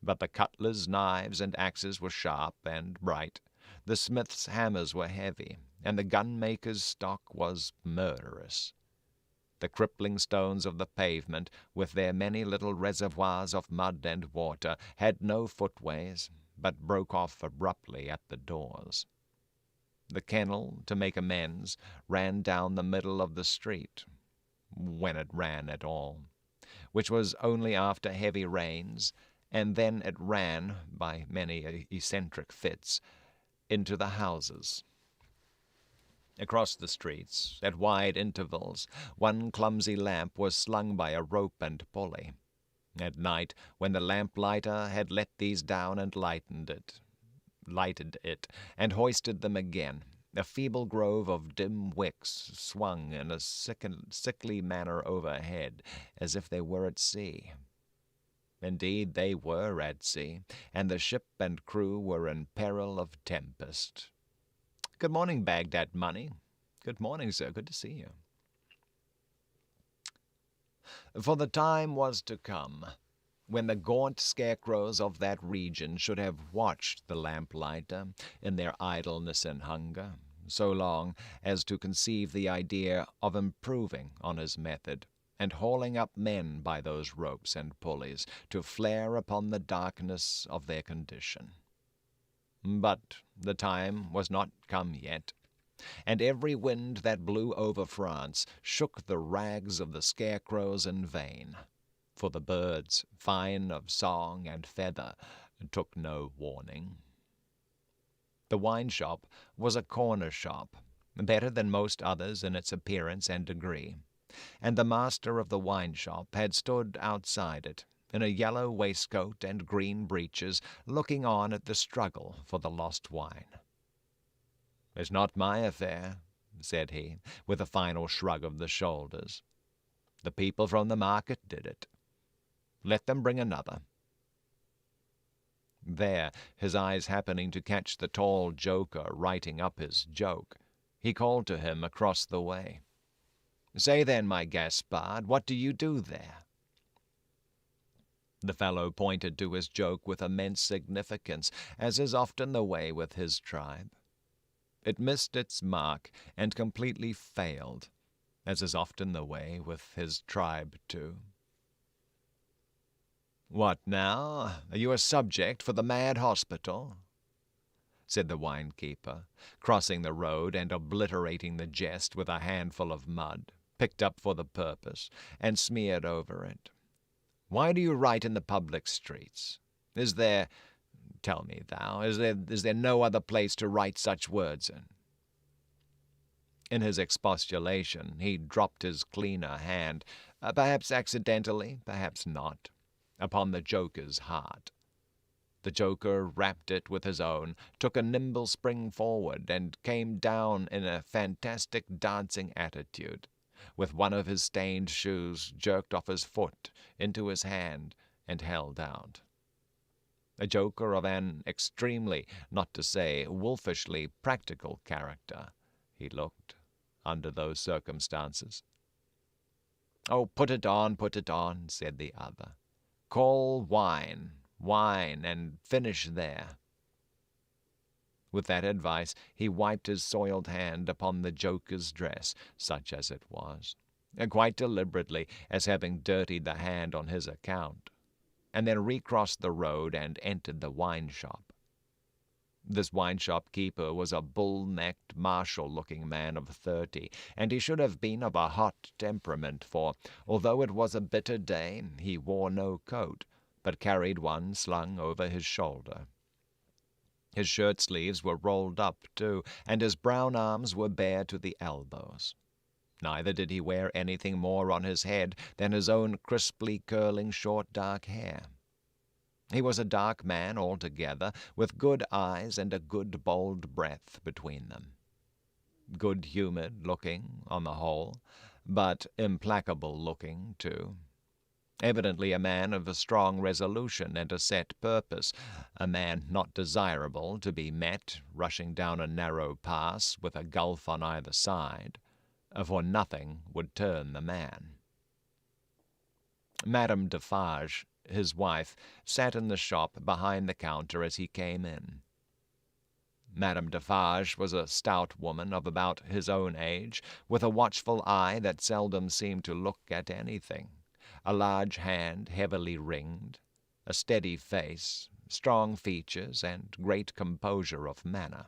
But the cutlers, knives, and axes were sharp and bright, the smiths' hammers were heavy, and the gunmaker's stock was murderous. The crippling stones of the pavement, with their many little reservoirs of mud and water, had no footways, but broke off abruptly at the doors. The kennel, to make amends, ran down the middle of the street, when it ran at all, which was only after heavy rains, and then it ran, by many eccentric fits, into the houses. Across the streets, at wide intervals, one clumsy lamp was slung by a rope and pulley. At night, when the lamplighter had let these down and lighted it, and hoisted them again, a feeble grove of dim wicks swung in a sickly manner overhead, as if they were at sea. Indeed, they were at sea, and the ship and crew were in peril of tempest. "Good morning, Baghdad Money." "Good morning, sir. Good to see you." For the time was to come when the gaunt scarecrows of that region should have watched the lamplighter in their idleness and hunger, so long as to conceive the idea of improving on his method, and hauling up men by those ropes and pulleys to flare upon the darkness of their condition. But the time was not come yet, and every wind that blew over France shook the rags of the scarecrows in vain, for the birds, fine of song and feather, took no warning. The wine shop was a corner shop, better than most others in its appearance and degree, and the master of the wine shop had stood outside it, in a yellow waistcoat and green breeches, looking on at the struggle for the lost wine. "It's not my affair," said he, with a final shrug of the shoulders. "The people from the market did it. Let them bring another." There, his eyes happening to catch the tall joker writing up his joke, he called to him across the way. "Say then, my Gaspard, what do you do there?" The fellow pointed to his joke with immense significance, as is often the way with his tribe. It missed its mark and completely failed, as is often the way with his tribe too. "What now? Are you a subject for the mad hospital?" said the wine-keeper, crossing the road and obliterating the jest with a handful of mud, picked up for the purpose, and smeared over it. "Why do you write in the public streets? Is there, tell me thou, is there no other place to write such words in?" In his expostulation he dropped his cleaner hand, perhaps accidentally, perhaps not, upon the joker's heart. The joker rapped it with his own, took a nimble spring forward, and came down in a fantastic dancing attitude, with one of his stained shoes jerked off his foot into his hand and held out. A joker of an extremely, not to say wolfishly, practical character, he looked, under those circumstances. "Oh, put it on," said the other. "Call wine, and finish there." With that advice he wiped his soiled hand upon the joker's dress, such as it was, quite deliberately, as having dirtied the hand on his account, and then recrossed the road and entered the wine-shop. This wine-shop keeper was a bull-necked, martial-looking man of 30, and he should have been of a hot temperament, for, although it was a bitter day, he wore no coat, but carried one slung over his shoulder. His shirt-sleeves were rolled up, too, and his brown arms were bare to the elbows. Neither did he wear anything more on his head than his own crisply curling short dark hair. He was a dark man altogether, with good eyes and a good bold breath between them. Good-humoured looking, on the whole, but implacable looking, too. Evidently a man of a strong resolution and a set purpose, a man not desirable to be met rushing down a narrow pass with a gulf on either side, for nothing would turn the man. Madame Defarge, his wife, sat in the shop behind the counter as he came in. Madame Defarge was a stout woman of about his own age, with a watchful eye that seldom seemed to look at anything, a large hand heavily ringed, a steady face, strong features, and great composure of manner.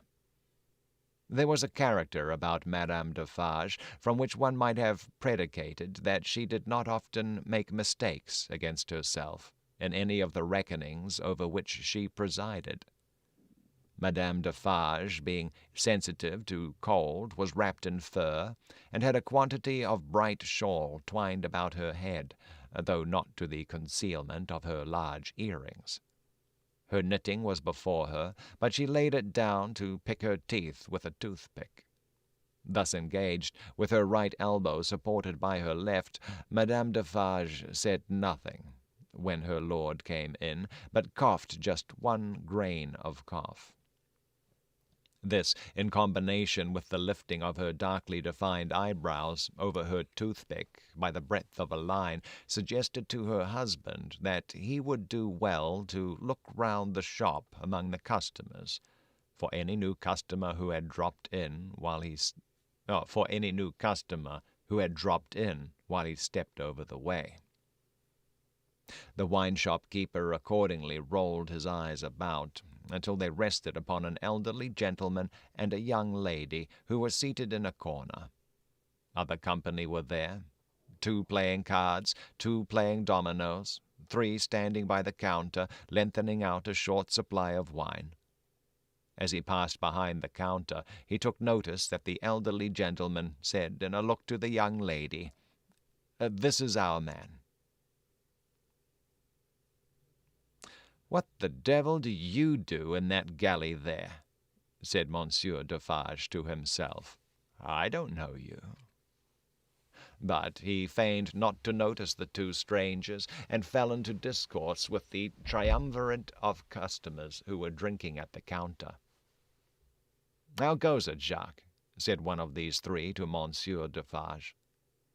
There was a character about Madame Defarge from which one might have predicated that she did not often make mistakes against herself in any of the reckonings over which she presided. Madame Defarge, being sensitive to cold, was wrapped in fur, and had a quantity of bright shawl twined about her head, though not to the concealment of her large earrings. Her knitting was before her, but she laid it down to pick her teeth with a toothpick. Thus engaged, with her right elbow supported by her left, Madame Defarge said nothing when her lord came in, but coughed just one grain of cough. This, in combination with the lifting of her darkly defined eyebrows over her toothpick by the breadth of a line, suggested to her husband that he would do well to look round the shop among the customers for any new customer who had dropped in while he stepped over the way. The wine-shop keeper accordingly rolled his eyes about until they rested upon an elderly gentleman and a young lady who were seated in a corner. Other company were there, 2 playing cards, 2 playing dominoes, 3 standing by the counter, lengthening out a short supply of wine. As he passed behind the counter, he took notice that the elderly gentleman said in a look to the young lady, "This is our man." "What the devil do you do in that galley there?" said Monsieur Defarge to himself. "I don't know you." But he feigned not to notice the 2 strangers, and fell into discourse with the triumvirate of customers who were drinking at the counter. "How goes it, Jacques?" said one of these 3 to Monsieur Defarge.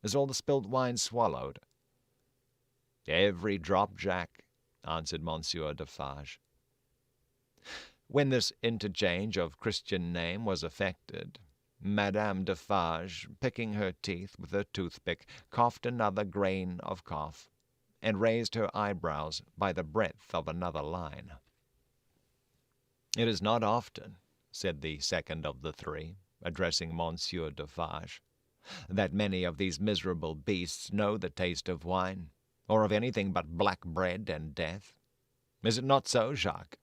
"Is all the spilt wine swallowed?" "Every drop, Jack," answered Monsieur Defarge. When this interchange of Christian name was effected, Madame Defarge, picking her teeth with her toothpick, coughed another grain of cough, and raised her eyebrows by the breadth of another line. "It is not often," said the second of the 3, addressing Monsieur Defarge, "that many of these miserable beasts know the taste of wine, or of anything but black bread and death. Is it not so, Jacques?"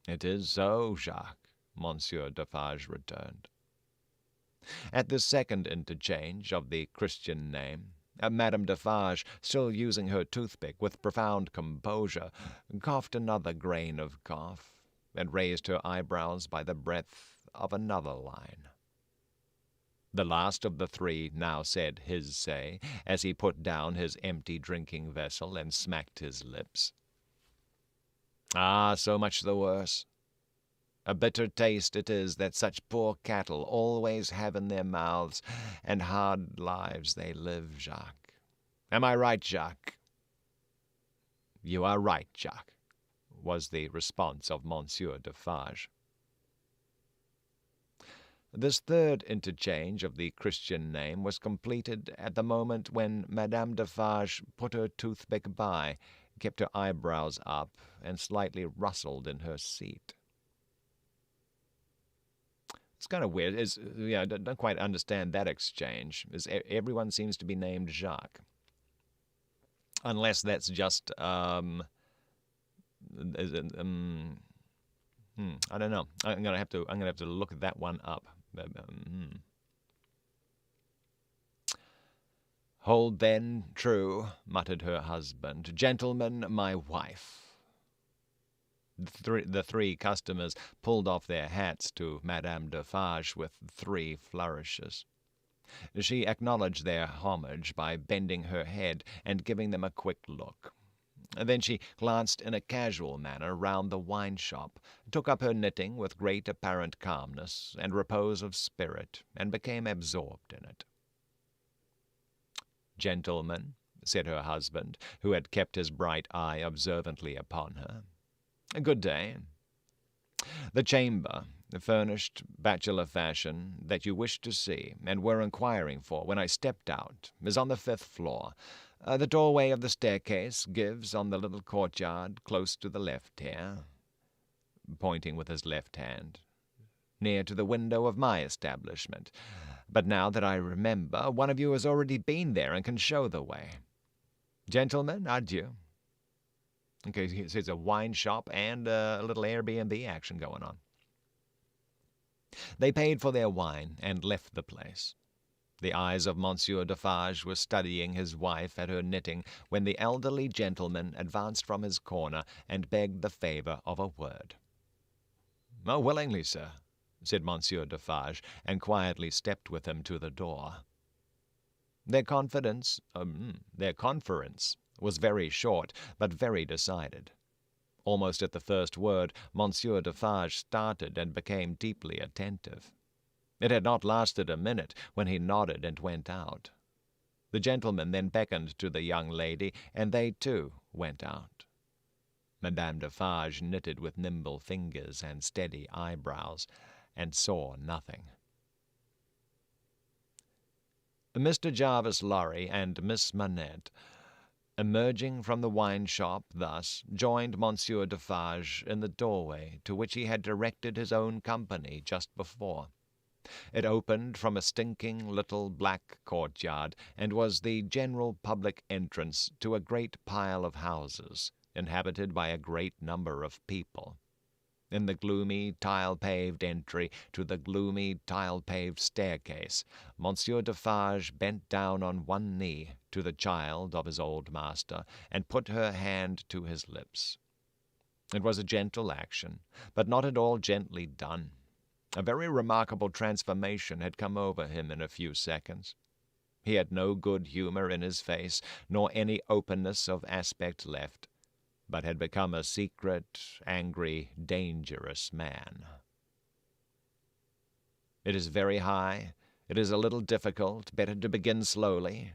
"It is so, Jacques," Monsieur Defarge returned. At this second interchange of the Christian name, Madame Defarge, still using her toothpick with profound composure, coughed another grain of cough, and raised her eyebrows by the breadth of another line. The last of the 3 now said his say, as he put down his empty drinking vessel and smacked his lips. "Ah, so much the worse. A bitter taste it is that such poor cattle always have in their mouths, and hard lives they live, Jacques. Am I right, Jacques?" "You are right, Jacques," was the response of Monsieur Defarge. This third interchange of the Christian name was completed at the moment when Madame Defarge put her toothpick by, kept her eyebrows up, and slightly rustled in her seat. It's kind of weird. I don't quite understand that exchange. Everyone seems to be named Jacques, unless that's just I don't know. I'm gonna have to look that one up. "Hold then true," muttered her husband. "Gentlemen, my wife." The 3 customers pulled off their hats to Madame Defarge with 3 flourishes. She acknowledged their homage by bending her head and giving them a quick look. Then she glanced in a casual manner round the wine-shop, took up her knitting with great apparent calmness and repose of spirit, and became absorbed in it. "Gentlemen," said her husband, who had kept his bright eye observantly upon her, "good day. The chamber, furnished bachelor fashion, that you wished to see, and were inquiring for when I stepped out, is on the 5th floor. The doorway of the staircase gives on the little courtyard close to the left here," pointing with his left hand, "near to the window of my establishment. But now that I remember, one of you has already been there and can show the way. Gentlemen, adieu." Okay, so it's a wine shop and a little Airbnb action going on. They paid for their wine and left the place. The eyes of Monsieur Defarge were studying his wife at her knitting when the elderly gentleman advanced from his corner and begged the favour of a word. "Oh, willingly, sir," said Monsieur Defarge, and quietly stepped with him to the door. Their conference was very short, but very decided. Almost at the first word, Monsieur Defarge started and became deeply attentive. It had not lasted a minute when he nodded and went out. The gentleman then beckoned to the young lady, and they, too, went out. Madame Defarge knitted with nimble fingers and steady eyebrows, and saw nothing. Mr. Jarvis Lorry and Miss Manette, emerging from the wine-shop thus, joined Monsieur Defarge in the doorway to which he had directed his own company just before. It opened from a stinking little black courtyard, and was the general public entrance to a great pile of houses, inhabited by a great number of people. In the gloomy, tile-paved entry to the gloomy, tile-paved staircase, Monsieur Defarge bent down on one knee to the child of his old master, and put her hand to his lips. It was a gentle action, but not at all gently done. A very remarkable transformation had come over him in a few seconds. He had no good humour in his face, nor any openness of aspect left, but had become a secret, angry, dangerous man. "It is very high. It is a little difficult. Better to begin slowly."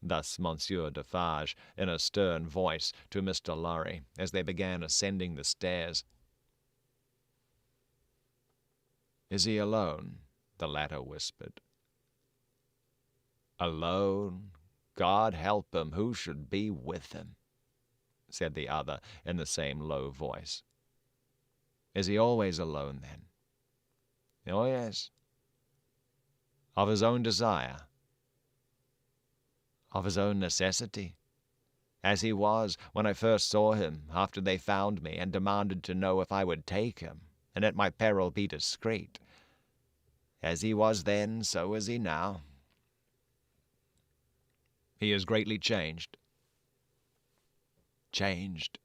Thus Monsieur Defarge, in a stern voice, to Mr. Lorry, as they began ascending the stairs. "Is he alone?" the latter whispered. "Alone? God help him, who should be with him?" said the other in the same low voice. "Is he always alone, then?" "Oh, yes." "Of his own desire?" "Of his own necessity, as he was when I first saw him after they found me and demanded to know if I would take him, and at my peril be discreet. As he was then, so is he now." "He is greatly changed?" "Changed."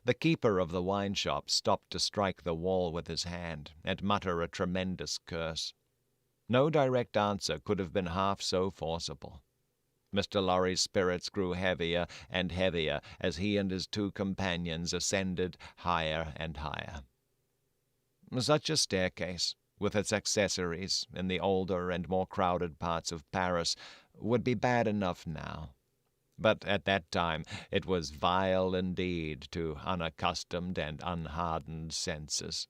The keeper of the wine-shop stopped to strike the wall with his hand, and mutter a tremendous curse. No direct answer could have been half so forcible. Mr. Lorry's spirits grew heavier and heavier as he and his two companions ascended higher and higher. Such a staircase, with its accessories, in the older and more crowded parts of Paris, would be bad enough now. But at that time it was vile indeed to unaccustomed and unhardened senses.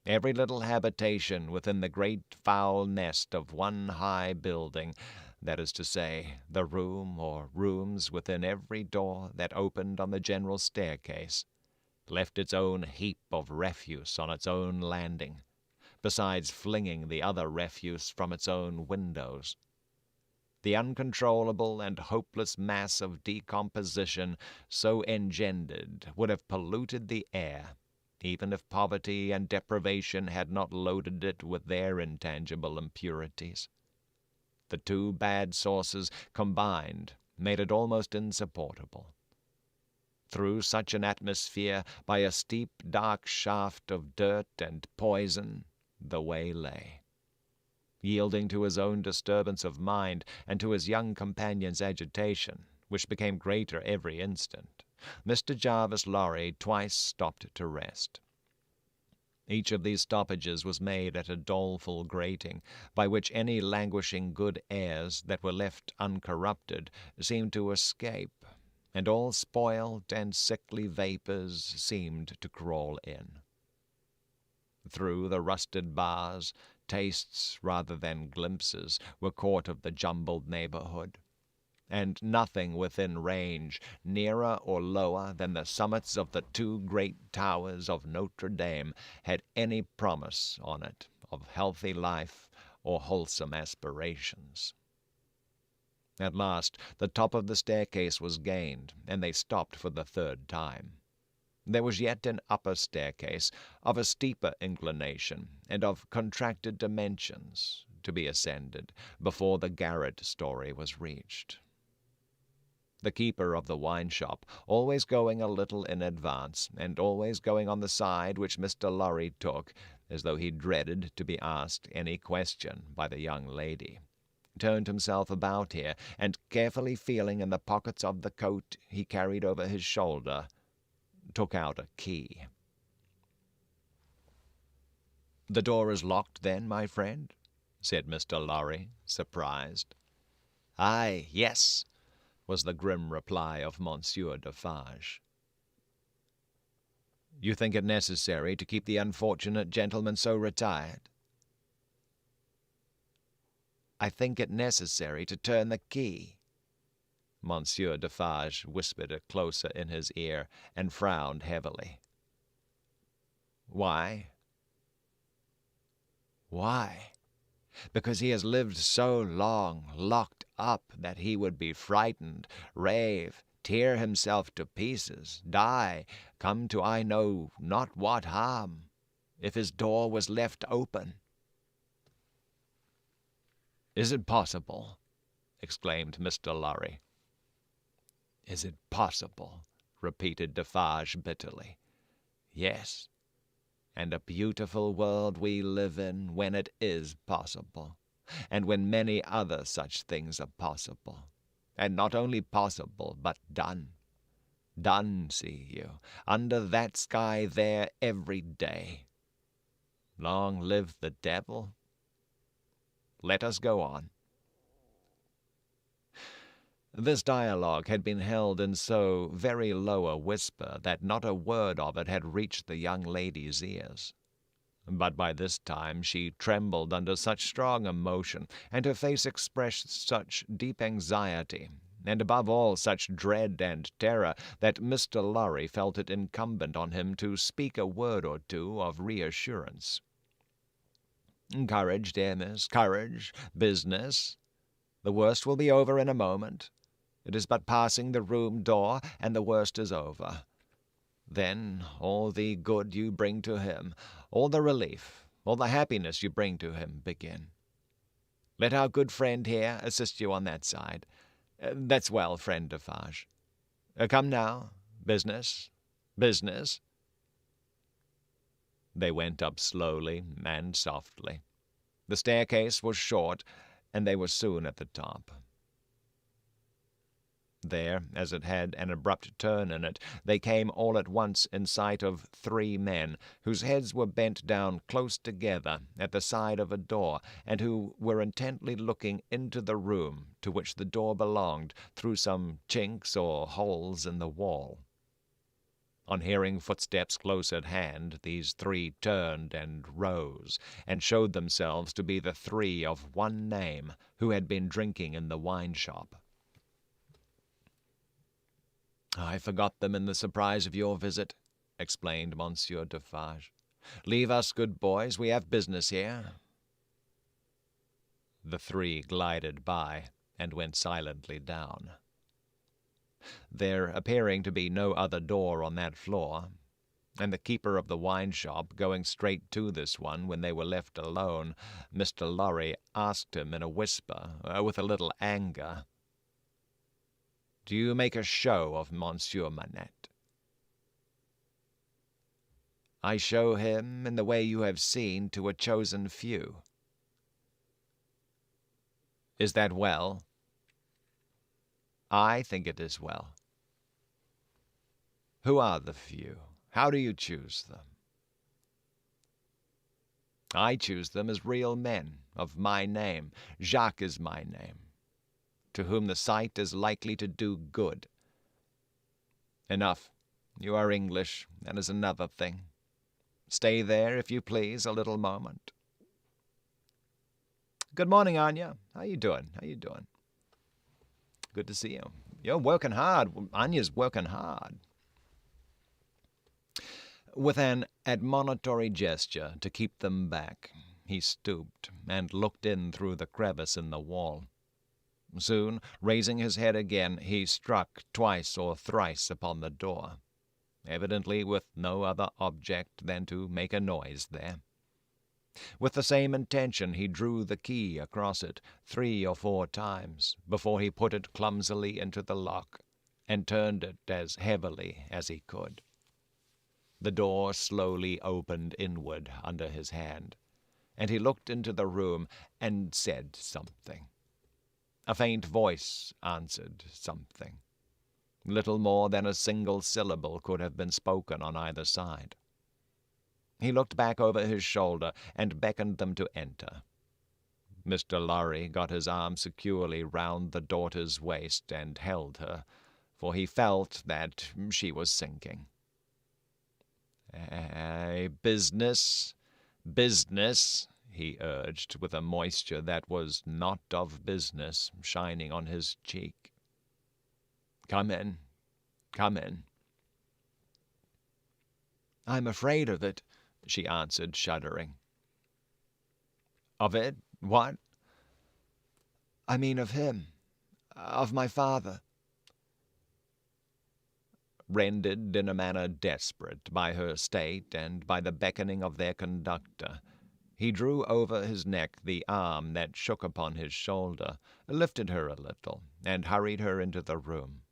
Every little habitation within the great foul nest of one high building, that is to say, the room or rooms within every door that opened on the general staircase, left its own heap of refuse on its own landing, besides flinging the other refuse from its own windows. The uncontrollable and hopeless mass of decomposition so engendered would have polluted the air, even if poverty and deprivation had not loaded it with their intangible impurities. The two bad sources combined made it almost insupportable. Through such an atmosphere, by a steep, dark shaft of dirt and poison, the way lay. Yielding to his own disturbance of mind and to his young companion's agitation, which became greater every instant, Mr. Jarvis Lorry twice stopped to rest. Each of these stoppages was made at a doleful grating, by which any languishing good airs that were left uncorrupted seemed to escape, and all spoilt and sickly vapors seemed to crawl in. Through the rusted bars, tastes rather than glimpses were caught of the jumbled neighborhood, and nothing within range, nearer or lower than the summits of the two great towers of Notre Dame, had any promise on it of healthy life or wholesome aspirations. At last the top of the staircase was gained, and they stopped for the third time. There was yet an upper staircase, of a steeper inclination and of contracted dimensions, to be ascended before the garret story was reached. The keeper of the wine-shop, always going a little in advance, and always going on the side which Mr. Lorry took, as though he dreaded to be asked any question by the young lady, turned himself about here, and carefully feeling in the pockets of the coat he carried over his shoulder, took out a key. "The door is locked, then, my friend?" said Mr. Lorry, surprised. "Aye, yes," was the grim reply of Monsieur Defarge. "You think it necessary to keep the unfortunate gentleman so retired?" "I think it necessary to turn the key." Monsieur Defarge whispered it closer in his ear, and frowned heavily. "Why?" "Why? Because he has lived so long locked up that he would be frightened, rave, tear himself to pieces, die, come to I know not what harm, if his door was left open." "Is it possible?" exclaimed Mr. Lorry. "Is it possible?" repeated Defarge bitterly. "Yes, and a beautiful world we live in when it is possible, and when many other such things are possible, and not only possible, but done. Done, see you, under that sky there every day. Long live the devil! Let us go on." This dialogue had been held in so very low a whisper that not a word of it had reached the young lady's ears. But by this time she trembled under such strong emotion, and her face expressed such deep anxiety, and above all such dread and terror, that Mr. Lorry felt it incumbent on him to speak a word or two of reassurance. "Courage, dear miss, courage, business. The worst will be over in a moment. It is but passing the room door, and the worst is over. Then all the good you bring to him, all the relief, all the happiness you bring to him, begin. Let our good friend here assist you on that side. That's well, friend Defarge. Come now, business, business." They went up slowly and softly. The staircase was short, and they were soon at the top. There, as it had an abrupt turn in it, they came all at once in sight of three men, whose heads were bent down close together at the side of a door, and who were intently looking into the room to which the door belonged through some chinks or holes in the wall. On hearing footsteps close at hand, these three turned and rose, and showed themselves to be the three of one name, who had been drinking in the wine-shop. "I forgot them in the surprise of your visit," explained Monsieur Defarge. "Leave us, good boys, we have business here." The three glided by, and went silently down. There appearing to be no other door on that floor, and the keeper of the wine-shop going straight to this one when they were left alone, Mr. Lorry asked him in a whisper, with a little anger, "Do you make a show of Monsieur Manette?" "I show him in the way you have seen to a chosen few." "Is that well?" I think it is well. Who are the few? How do you choose them? I choose them as real men of my name. Jacques is my name, to whom the sight is likely to do good. Enough. You are English. That is another thing. Stay there, if you please, a little moment. Good morning, Anya. How you doing? Good to see you. You're working hard. Anya's working hard. With an admonitory gesture to keep them back, he stooped and looked in through the crevice in the wall. Soon, raising his head again, he struck twice or thrice upon the door, evidently with no other object than to make a noise there. With the same intention he drew the key across it 3 or 4 times before he put it clumsily into the lock and turned it as heavily as he could. The door slowly opened inward under his hand, and he looked into the room and said something. A faint voice answered something. Little more than a single syllable could have been spoken on either side. He looked back over his shoulder and beckoned them to enter. Mr. Lorry got his arm securely round the daughter's waist and held her, for he felt that she was sinking. Business, he urged, with a moisture that was not of business shining on his cheek. Come in. I'm afraid of it, she answered, shuddering. Of it? What? I mean of him, of my father. Rendered in a manner desperate by her state and by the beckoning of their conductor, he drew over his neck the arm that shook upon his shoulder, lifted her a little, and hurried her into the room.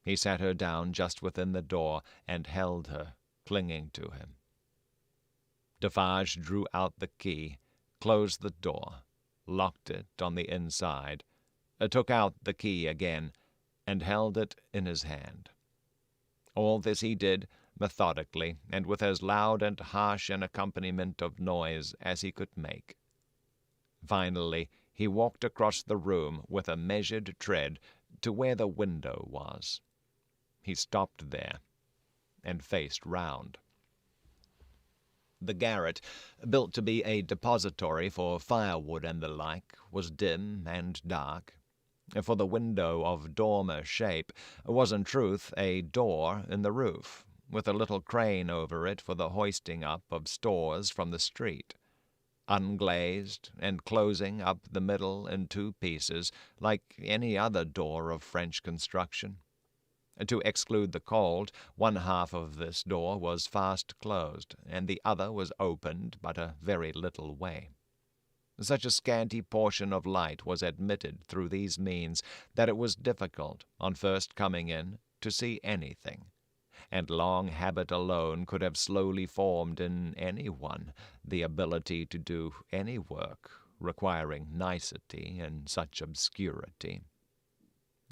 He sat her down just within the door and held her, clinging to him. Defarge drew out the key, closed the door, locked it on the inside, took out the key again, and held it in his hand. All this he did methodically, and with as loud and harsh an accompaniment of noise as he could make. Finally, he walked across the room with a measured tread to where the window was. He stopped there, and faced round. The garret, built to be a depository for firewood and the like, was dim and dark, for the window of dormer shape was in truth a door in the roof, with a little crane over it for the hoisting up of stores from the street, unglazed and closing up the middle in 2 pieces like any other door of French construction. To exclude the cold, one half of this door was fast closed, and the other was opened but a very little way. Such a scanty portion of light was admitted through these means that it was difficult, on first coming in, to see anything, and long habit alone could have slowly formed in any one the ability to do any work requiring nicety in such obscurity.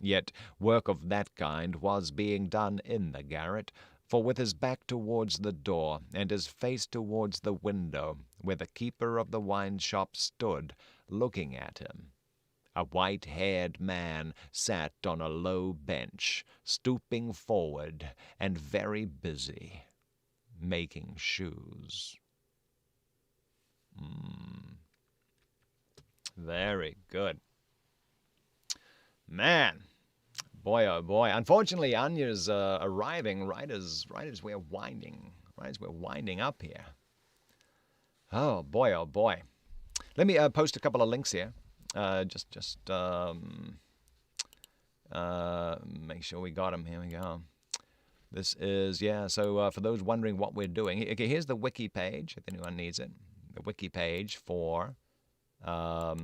Yet work of that kind was being done in the garret, for with his back towards the door, and his face towards the window, where the keeper of the wine-shop stood, looking at him, a white-haired man sat on a low bench, stooping forward, and very busy, making shoes. Very good. Man, boy, oh boy. Unfortunately, Anya's arriving right as we're winding up here. Oh boy, oh boy. Let me post a couple of links here. Just make sure we got them. Here we go. This is, so for those wondering what we're doing, okay, here's the wiki page, if anyone needs it. The wiki page for A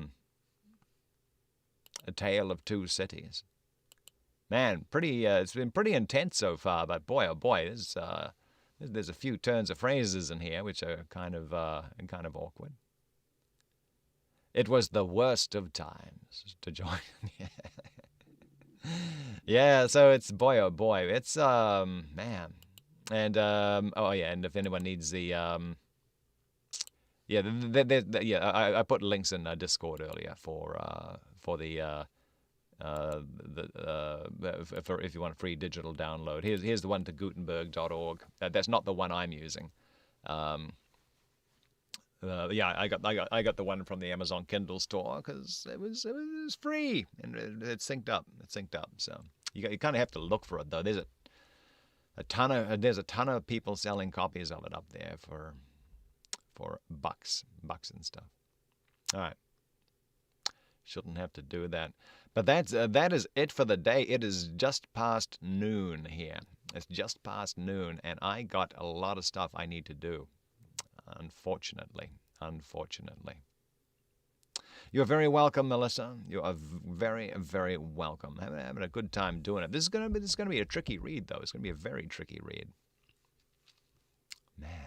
Tale of Two Cities. Man, it's been pretty intense so far, but boy, oh boy, there's a few turns of phrases in here which are kind of awkward. It was the worst of times to join. Yeah, so it's boy oh boy, it's man, and oh yeah, and if anyone needs the yeah, yeah, I put links in Discord earlier for for if you want a free digital download. Here's the one to Gutenberg.org. That's not the one I'm using. Yeah, I got the one from the Amazon Kindle store because it was free and it synced up. So you kind of have to look for it though. There's a ton of people selling copies of it up there for bucks and stuff. All right, shouldn't have to do that. But that is it for the day. It is just past noon here. It's just past noon, and I got a lot of stuff I need to do. Unfortunately. You're very welcome, Melissa. You are very, very welcome. I'm having a good time doing it. This is gonna be a tricky read, though. It's gonna be a very tricky read. Man.